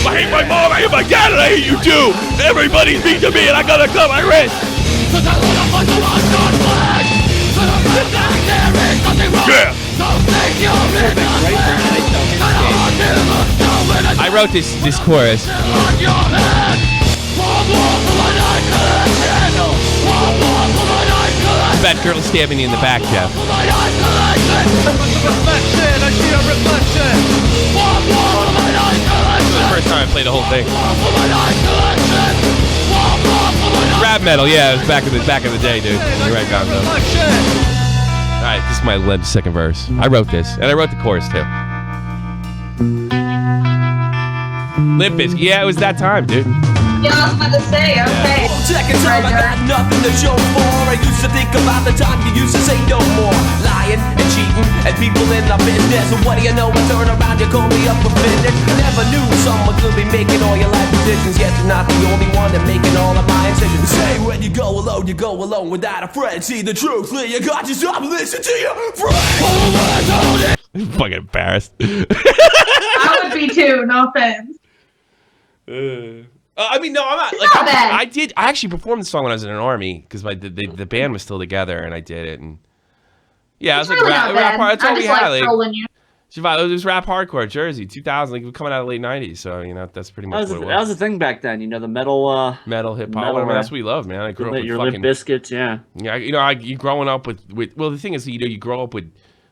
I hate my mom, I hate my dad, and I hate you too! Everybody's mean to me, and I gotta cut my wrist! Yeah! I wrote this chorus. That girl is stabbing me in the back, Jeff. This is the first time I played the whole thing. Rap metal, yeah, it was back in the day, dude. You're right, Gonzo. All right, this is my second verse. I wrote this, and I wrote the chorus too. Limp Bizkit, yeah, it was that time, dude. Yeah, I was about to say, okay. Second time I got nothing to show for. I used to think about the time you used to say no more. Lying and cheating and people in the business. And what do you know? I turn around, you call me up for business. Never knew someone could be making all your life decisions. Yet you're not the only one that making all of my incisions. Say when you go alone without a friend. See the truth, you got to stop and listen to your friend. I'm fucking embarrassed. I would be too, no offense. I mean, no, I'm not. Like, Not bad. I actually performed the song when I was in an army because the band was still together, and I did it. And yeah, It's it was really like not rap bad. hard. That's all I we just had. like Like, trolling you. it was rap hardcore, Jersey, 2000, like coming out of the late 90s. So you know that's pretty much That what it was was. the thing back then. You know, the metal. Metal, hip hop, metal whatever. rap. That's what we love, man. I grew up with Your fucking Limp Bizkits, yeah. Yeah, you know, you growing up with well, the thing is, you know, you grow up with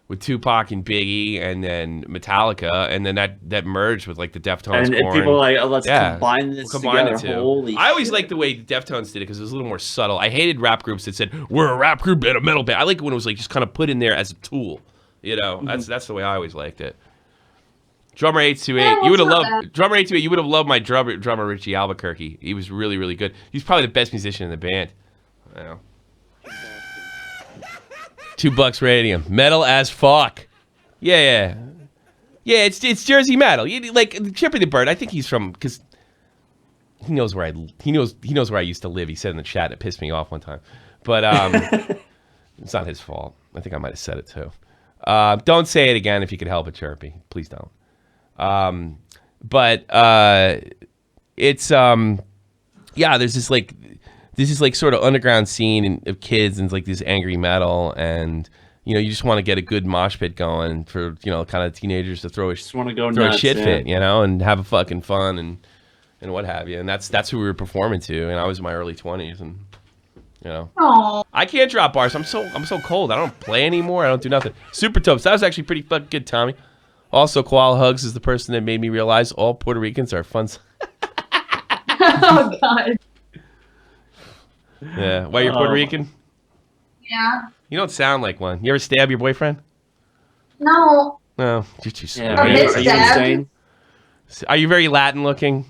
with Tupac and Biggie, and then Metallica, and then that merged with like the Deftones. And Korn. people are like, oh, let's combine this We'll combine together. the two. Holy I always shit. liked the way the Deftones did it because it was a little more subtle. I hated rap groups that said we're a rap group and a metal band. I like it when it was like just kind of put in there as a tool. You know, that's the way I always liked it. Drummer 828, you would have loved drummer 828. You would have loved my drummer Richie Albuquerque. He was really, really good. He's probably the best musician in the band. I know. $2 radium, metal as fuck. Yeah. It's Jersey metal. Like Chippy the Bird. I think he's from because he knows where he knows where I used to live. He said in the chat, and it pissed me off one time, but it's not his fault. I think I might have said it too. Don't say it again if you could help it, Chirpy. Please don't. But it's there's this like sort of underground scene of kids and like this angry metal, and you know you just want to get a good mosh pit going for kind of teenagers to throw a shit fit, and have a fucking fun and what have you, and that's who we were performing to, and I was in my early 20s, and Aww. I can't drop bars. I'm so cold. I don't play anymore. I don't do nothing. Super Topes. That was actually pretty fucking good, Tommy. Also, Koala Hugs is the person that made me realize all Puerto Ricans are fun. Oh God. Yeah. Why you're Puerto Rican? Yeah. You don't sound like one. You ever stab your boyfriend? No. No. You're too sweet. Are you insane? Are you very Latin looking?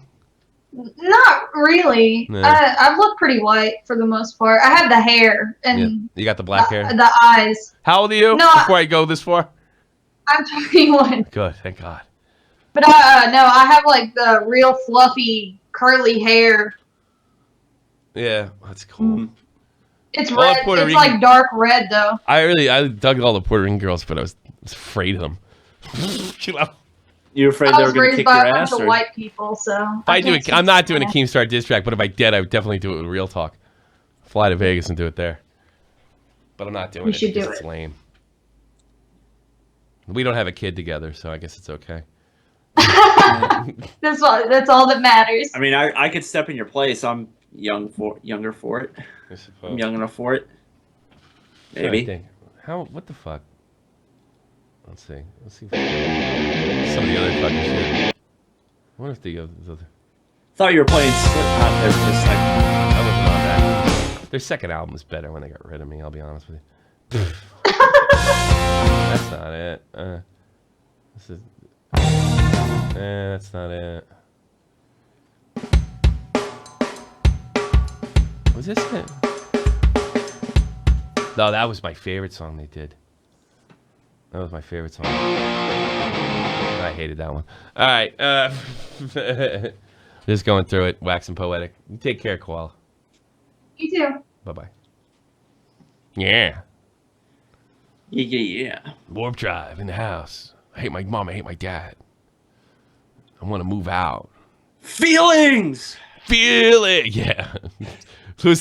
Not really. No. I look pretty white for the most part. I have the hair and You got the black hair? the eyes. How old are you? No, Before I go this far? I'm 21. Good. Thank God. But no, I have like the real fluffy curly hair. Yeah. That's cool. It's All red. Puerto It's Rican- like dark red though. I dug all the Puerto Rican girls, but I was afraid of them. You afraid I they were was going to raised kick by your a bunch ass? of white people, so. If I do can't it, I'm not doing a say Keemstar diss track, but if I did, I would definitely do it with Real Talk. Fly to Vegas and do it there. But I'm not doing You it should because do it's it. lame. We don't have a kid together, so I guess it's okay. That's all that matters. I mean, I could step in your place. I'm younger for it. I suppose. I'm young enough for it. Trying to Maybe. think. What the fuck? Let's see. If some of the other fucking shit. I wonder if the other. Thought you were playing Slipknot there for a second. I wasn't on that. Their second album was better when they got rid of me, I'll be honest with you. That's not it. This is. That's not it. Was this it? No, that was my favorite song they did. That was my favorite song. I hated that one. All right. Just going through it, waxing poetic. You take care, Koala. You too. Bye-bye. Yeah. Yeah. Warp Drive in the house. I hate my mom. I hate my dad. I want to move out. Feelings! Feel it. Yeah. Do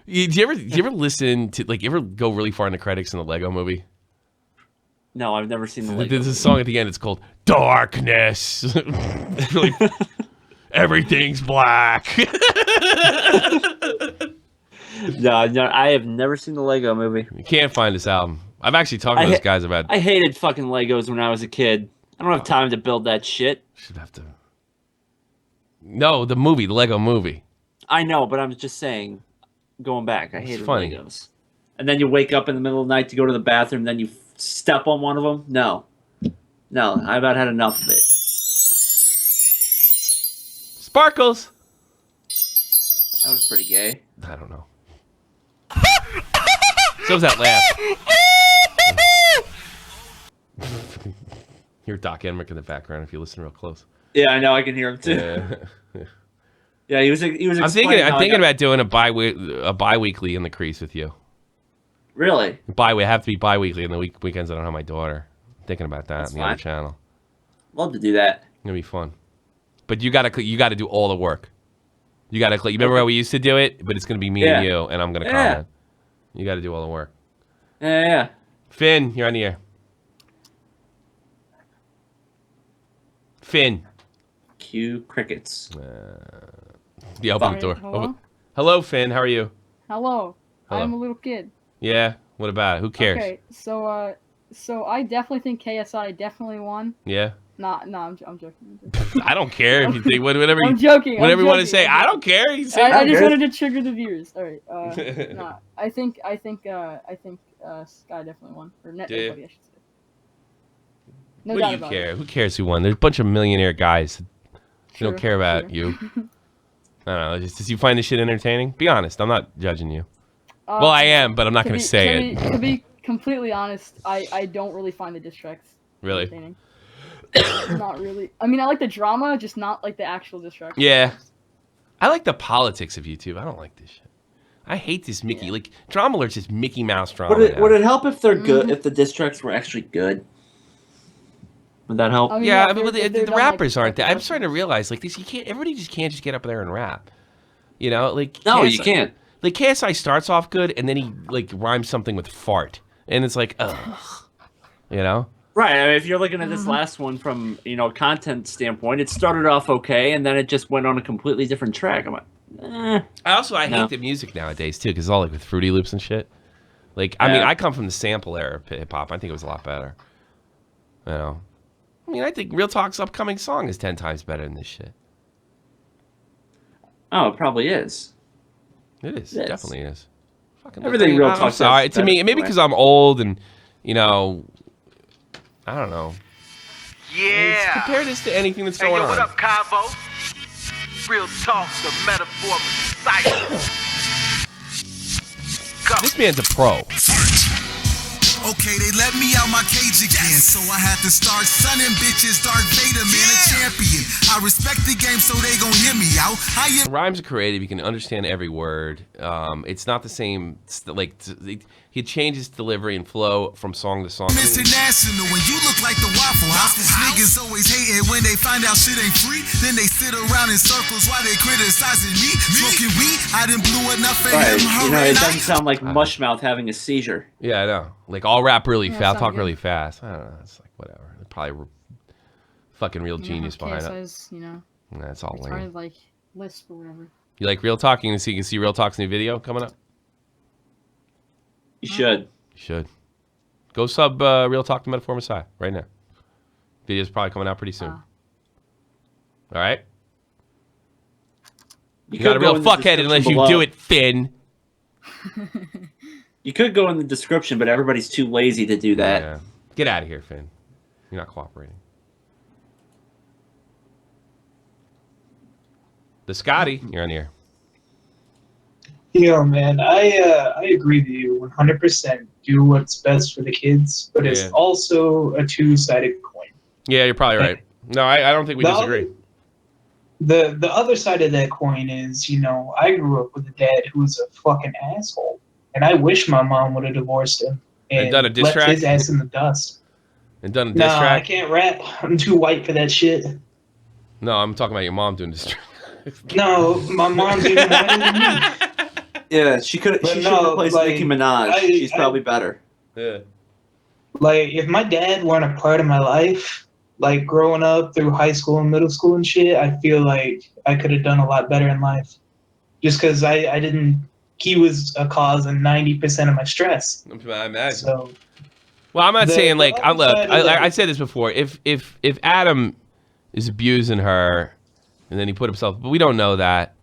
you ever listen to, like, you ever go really far in the credits in the Lego movie? No, I've never seen the Lego There's a song at the end. It's called Darkness. It's really, everything's black. No, I have never seen the Lego movie. You can't find this album. I've actually talked to those guys about. I hated fucking Legos when I was a kid. I don't have time to build that shit. Should have to. No, the Lego movie. I know, but I'm just saying, going back, I hated funny. Legos. And then you wake up in the middle of the night to go to the bathroom, then you step on one of them. No, I about had enough of it. Sparkles. That was pretty gay. I don't know. So was that laugh. Hear Doc Emmerich in the background if you listen real close. Yeah, I know. I can hear him too. Yeah, he was. I'm thinking about doing a bi-weekly in the crease with you. Really? I have to be bi-weekly in the weekends. I don't have my daughter. I'm thinking about that That's on the other fine. channel. Love to do that. It's gonna be fun. But you gotta do all the work. You gotta click. You remember how we used to do it? But it's gonna be me and you, and I'm gonna comment. You gotta do all the work. Yeah. Finn, you're on the air. Finn. Cue crickets. Yeah, open the door. Hello? Hello, Finn. How are you? Hello. Hello. I'm a little kid. Yeah. What about it? Who cares? Okay, so So I definitely think KSI definitely won. Yeah. No, I'm joking. I don't care if you think whatever. I'm joking. Whatever you want to joking, say, I don't care. You say I just wanted to trigger the viewers. All right. No, I think Sky definitely won, or Netnobody, I should say. No what doubt do you about care? it. Who cares who won? There's a bunch of millionaire guys. They don't care about you. I don't know. Just you find this shit entertaining? Be honest. I'm not judging you. Well, I am, but I'm not going to say it. To be completely honest, I don't really find the diss tracks entertaining. Not really. I mean, I like the drama, just not like the actual diss tracks. Yeah. I like the politics of YouTube. I don't like this shit. I hate this Mickey. Like, Drama Alert's just Mickey Mouse drama. Would it help if they're good? If the diss tracks were actually good? Would that help? I mean, yeah, yeah, I mean, they're the done, rappers like, aren't that. I'm starting to realize, like, this, you can't. Everybody just can't just get up there and rap. You know, like No, KSI, you can't. Like KSI starts off good, and then he like rhymes something with fart, and it's like, ugh. You know. Right. I mean, if you're looking at this last one from content standpoint, it started off okay, and then it just went on a completely different track. I'm like, I hate the music nowadays too, because it's all like with Fruity Loops and shit. Like, I mean, I come from the sample era of hip hop. I think it was a lot better. You know. I mean, I think Real Talk's upcoming song is 10 times better than this shit. Oh, it probably is. It is. It definitely is. Fucking Everything Real I'm Talk. sorry. To me, maybe because I'm old and, I don't know. Yeah. Compare this to anything that's going on. What up, Cabo? Real Talk, the metaphor of This man's a pro. Okay, they let me out my cage again, so I had to start sunning bitches. Darth Vader, man, a champion. I respect the game, so they gon' hear me out. Rhymes are creative. You can understand every word. It's not the same. He changes delivery and flow from song to song. International, when you look like the Waffle House. Niggas always hating when they find out shit ain't free. Then they sit around in circles while they criticizing me. Smoking weed, I done blew enough for him. It doesn't sound like Mushmouth having a seizure. Yeah, I know. Like, I'll rap really fast, I'll talk really fast. I don't know. It's like, whatever. Probably fucking real genius behind it. That's all lame. Probably like Lisp or whatever. You like Real Talk? You can see Real Talk's new video coming up? You should. You should. Go sub Real Talk to Metaphor Messiah right now. Video's probably coming out pretty soon. All right? You're not a real fuckhead unless you do it, Finn. You could go in the description, but everybody's too lazy to do that. Yeah. Get out of here, Finn. You're not cooperating. The Scotty, you're on here. Yo, man, I agree with you 100%. Do what's best for the kids, but it's also a two-sided coin. Yeah, you're probably right. No, I don't think we disagree. The other side of that coin is, I grew up with a dad who was a fucking asshole, and I wish my mom would have divorced him and done a diss left track? his ass in the dust. And done a diss Nah, track? I can't rap. I'm too white for that shit. No, I'm talking about your mom doing diss track. No, my mom's even whiter than me. Yeah, she could replace Nicki Minaj. She's probably better. Yeah. Like, if my dad weren't a part of my life, like growing up through high school and middle school and shit, I feel like I could have done a lot better in life. Just because he was a cause in 90% of my stress. I imagine. So, well, I'm not saying like I said this before. If Adam is abusing her, and then he put himself, but we don't know that.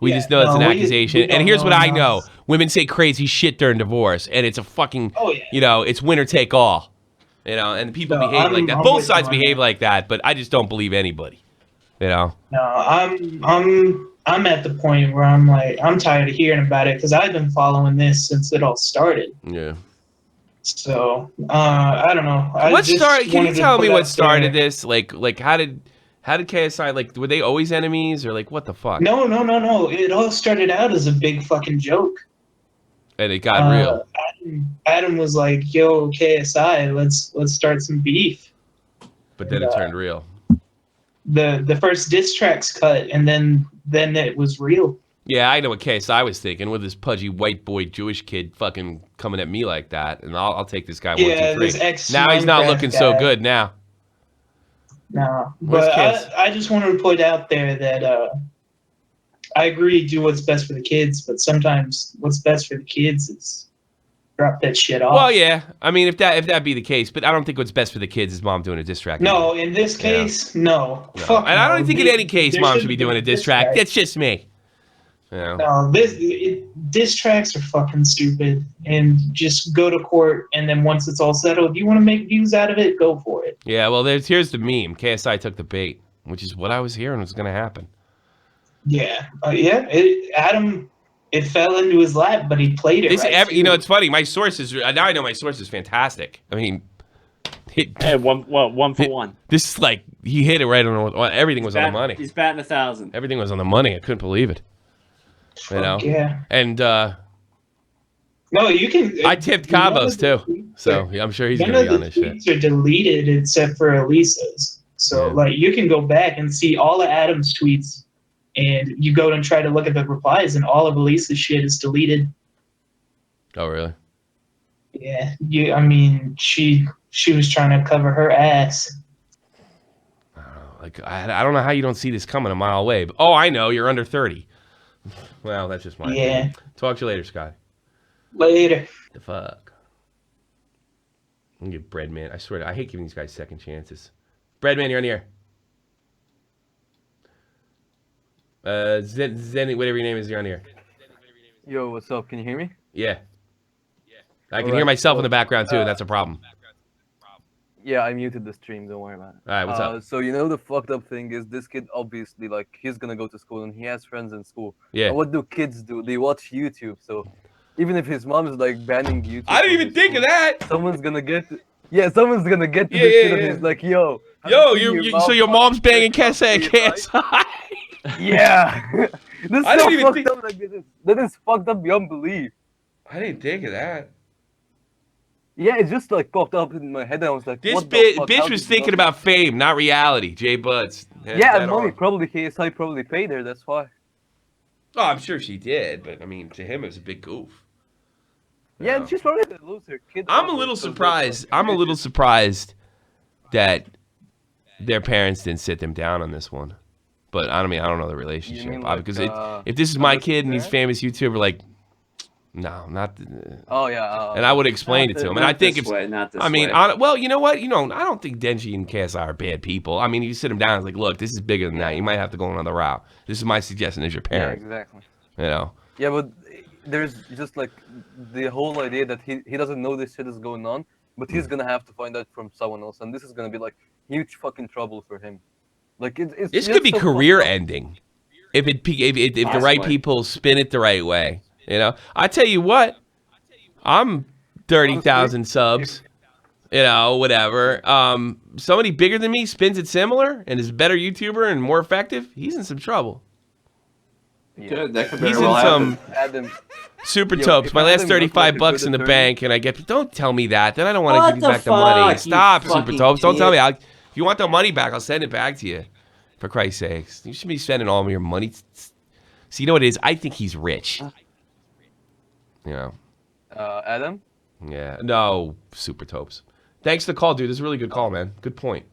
We just know it's an accusation. And here's what I know: women say crazy shit during divorce, and it's a fucking, it's winner take all. And people behave like that. Both sides behave like that, but I just don't believe anybody. No, I'm at the point where I'm like, I'm tired of hearing about it because I've been following this since it all started. Yeah. So I don't know. Can you tell me what started this? Like how did KSI, were they always enemies or what the fuck? No. It all started out as a big fucking joke. And it got real. Adam was like, "Yo, KSI, let's start some beef." But then it turned real. The first diss tracks cut, and then it was real. Yeah, I know what KSI was thinking with this pudgy white boy Jewish kid fucking coming at me like that, and I'll take this guy 1, 2, 3. Now he's not looking so good now. No, but I just wanted to point out there that I agree, do what's best for the kids, but sometimes what's best for the kids is, drop that shit off. Well, yeah. I mean, if that be the case, but I don't think what's best for the kids is mom doing a diss track. No, in this case, no. Fuck And I no. don't think in any case There mom should shouldn't be doing a diss track. That's just me. Yeah. No, diss tracks are fucking stupid. And just go to court, and then once it's all settled, you want to make views out of it, go for it. Yeah, well, here's the meme. KSI took the bait, which is what I was hearing was going to happen. Yeah. Adam, it fell into his lap, but he played it right. It's funny. My sources, now I know my source is fantastic. I mean, one for one. This is like, he hit it right on, everything was on the money. He's batting 1,000. Everything was on the money. I couldn't believe it. Yeah. And, no, you can. I tipped Cabos too. So I'm sure he's going to be on this shit. None of the tweets are deleted except for Alesa's. So, like, you can go back and see all of Adam's tweets, and you go and try to look at the replies, and all of Alesa's shit is deleted. Oh, really? Yeah. I mean, she was trying to cover her ass. I don't know how you don't see this coming a mile away. But, I know. You're under 30. Well, that's just my opinion. Talk to you later, Scott. Later. The fuck? I'm gonna give Breadman. I swear to, I hate giving these guys second chances. Breadman, you're on the air. Zen, whatever your name is, you're on the air. Yo, what's up? Can you hear me? Yeah. I can hear myself in the background too. That's a problem. Yeah, I muted the stream. Don't worry about it. All right, what's up? So the fucked up thing is this kid obviously he's gonna go to school and he has friends in school. Yeah. And what do kids do? They watch YouTube. So even if his mom is banning YouTube, I didn't even think of that. Someone's gonna get. Someone's gonna get to this shit and he's like, yo. So your mom's banging KSI. Yeah. This I is so didn't even fucked think. up. That is fucked up beyond belief. I didn't think of that. Yeah, it just popped up in my head and I was like, This what the fuck? How bitch did was you thinking know? about fame, not reality. Jay Buds. Yeah, and money. Probably KSI probably paid her. That's why. Oh, I'm sure she did, but I mean, to him, it was a big goof. Yeah, she's probably gonna lose her kid. I'm a little surprised. I'm a little surprised that their parents didn't sit them down on this one. But I don't know the relationship. Because if this is my kid and he's famous YouTuber, no, not. Oh yeah. And I would explain it to him. And I think not this I mean, way. well, you know what? I don't think Denji and KSI are bad people. I mean, you sit them down. It's like, look, this is bigger than that. You might have to go another route. This is my suggestion as your parent. Yeah, exactly. Yeah, but there's just the whole idea that he doesn't know this shit is going on, but he's gonna have to find out from someone else, and this is gonna be huge fucking trouble for him. This could be career ending if the right people spin it the right way. I tell you what, I'm 30,000 subs. Whatever. Somebody bigger than me spins it similar and is a better YouTuber and more effective. He's in some trouble. Good. That could He's very well in some Adam, super topes. My last $35 in the bank, and I get. Don't tell me that. Then I don't want to What give you the back the money. fuck, Stop, you super fucking topes. Don't tell me. kid. If you want the money back, I'll send it back to you. For Christ's sakes, you should be spending all of your money. See, you know what it is? I think he's rich. Adam? Yeah. No, super topes. Thanks for the call, dude. This is a really good call, man. Good point.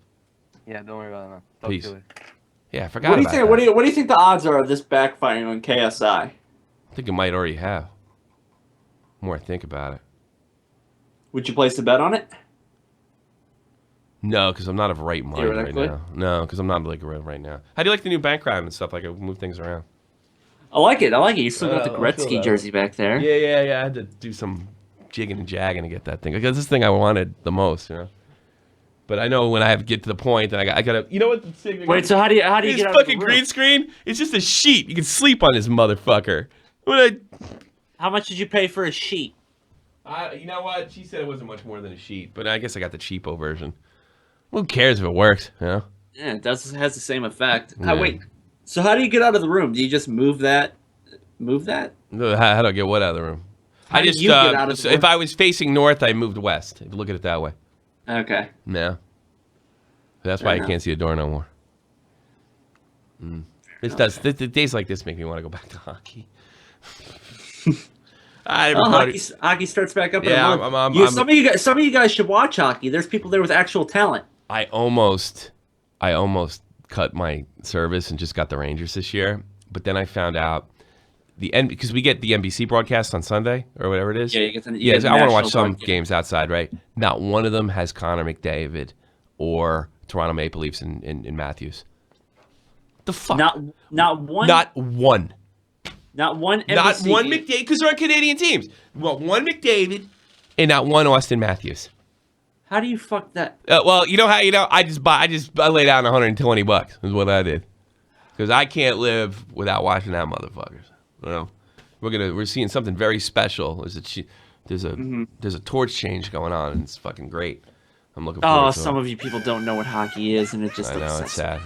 Yeah, don't worry about it, man. Talk Peace. to you later. Yeah, I forgot What do you about think? that. What do you think the odds are of this backfiring on KSI? I think it might already have. The more I think about it. Would you place a bet on it? No, because I'm not of right mind right Theoretically? now. No, because I'm not right now. How do you like the new bank crowd and stuff? Move things around. I like it. You still got the I feel Gretzky that. jersey back there. Yeah. I had to do some jigging and jagging to get that thing because this thing I wanted the most, But I know when I have to get to the point that I gotta. You know what? Wait. So how do you get this out of the fucking room? green screen? It's just a sheet. You can sleep on this motherfucker. How much did you pay for a sheet? You know what? She said it wasn't much more than a sheet, but I guess I got the cheapo version. Who cares if it works? Yeah, it has the same effect. Yeah. Wait. So how do you get out of the room? Do you just move that? Move that? How do I get what out of the room? How do you get out of the room? If I was facing north, I moved west. If you look at it that way. Okay. Yeah. That's why I enough. can't see the door no more. The days like this make me want to go back to hockey. Hockey starts back up. Yeah, in a month. Some of you guys should watch hockey. There's people there with actual talent. I almost cut my service and just got the Rangers this year, but then I found out because we get the NBC broadcast on Sunday or whatever it is. Yeah, you get the I want to watch some broadcast. games outside, right? Not one of them has Connor McDavid or Toronto Maple Leafs in Matthews. The fuck? Not one. Not one. Not one. Not NBC one game. McDavid, because they're on Canadian teams. Well, one McDavid and not one Austin Matthews. How do you fuck that? Well, you know how I laid down $120 is what I did, because I can't live without watching that motherfuckers. You know, we're seeing something very special. There's a torch change going on, and it's fucking great. I'm looking forward to it. Some of you people don't know what hockey is, and it just I know, upsets it's sad.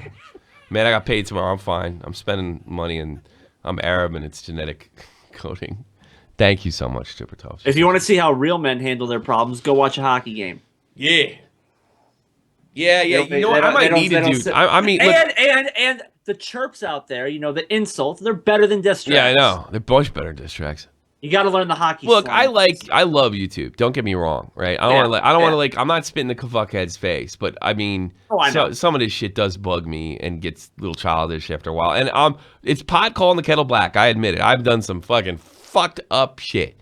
Man, I got paid tomorrow. I'm fine. I'm spending money, and I'm Arab, and it's genetic coding. Thank you so much, Chipper Toast. If you want to see how real men handle their problems, go watch a hockey game. Yeah. You know what? I might need to do. I mean, look, and the chirps out there, the insults, they're better than diss tracks. yeah, I know. They're much better than diss tracks. You got to learn the hockey. Look, slang. I love YouTube. Don't get me wrong, right? I don't want to I'm not spitting the fuckhead's face, but I mean, some of this shit does bug me and gets a little childish after a while. And it's pot calling the kettle black. I admit it. I've done some fucking fucked up shit,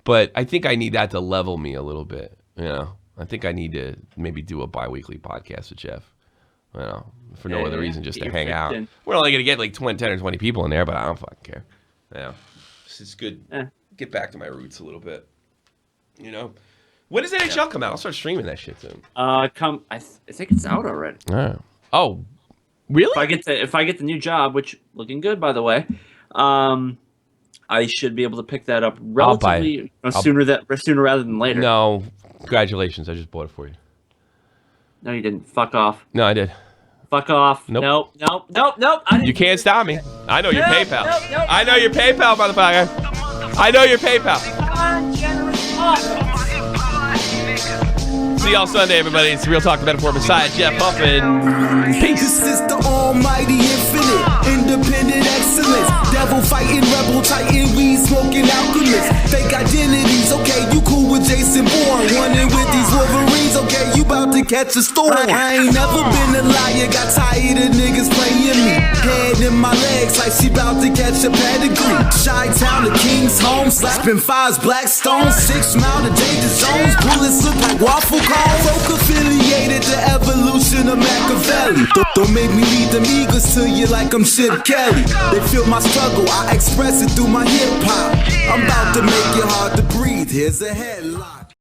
but I think I need that to level me a little bit. I think I need to maybe do a bi-weekly podcast with Jeff. For no other reason, just to hang out. We're only gonna get like 10 or 20 people in there, but I don't fucking care. It's good. Get back to my roots a little bit. When does NHL come out? I'll start streaming that shit soon. I think it's out already. Oh, really? If I get the new job, which looking good by the way, I should be able to pick that up relatively sooner rather than later. No, congratulations! I just bought it for you. No, you didn't. Fuck off. No, I did. Fuck off. Nope. Nope. You can't stop me. I know your PayPal. I know your PayPal, motherfucker. I know your PayPal. See y'all Sunday, everybody. It's Real Talk, the Metaphor Messiah, Jeff Huffman. Peace. This is the almighty infinite, independent excellence. Devil fighting, rebel titan, weed smoking alchemist. Fake identities, okay, you cool with Jason Bourne. Running with these Wolverines, okay, you about to catch a storm. I ain't never been a liar, got tired of niggas playing me. Head in my legs like she about to catch a pedigree. Chi-Town, the King's home, slapping fives, black stones. 6 Mile to danger zones, bullets look like waffle cones. Folk affiliated, the evolution of Machiavelli. Don't make me lead them eagles to you like I'm Chip Kelly. They feel my struggle, I express it through my hip hop. I'm about to make it hard to breathe, here's a headline.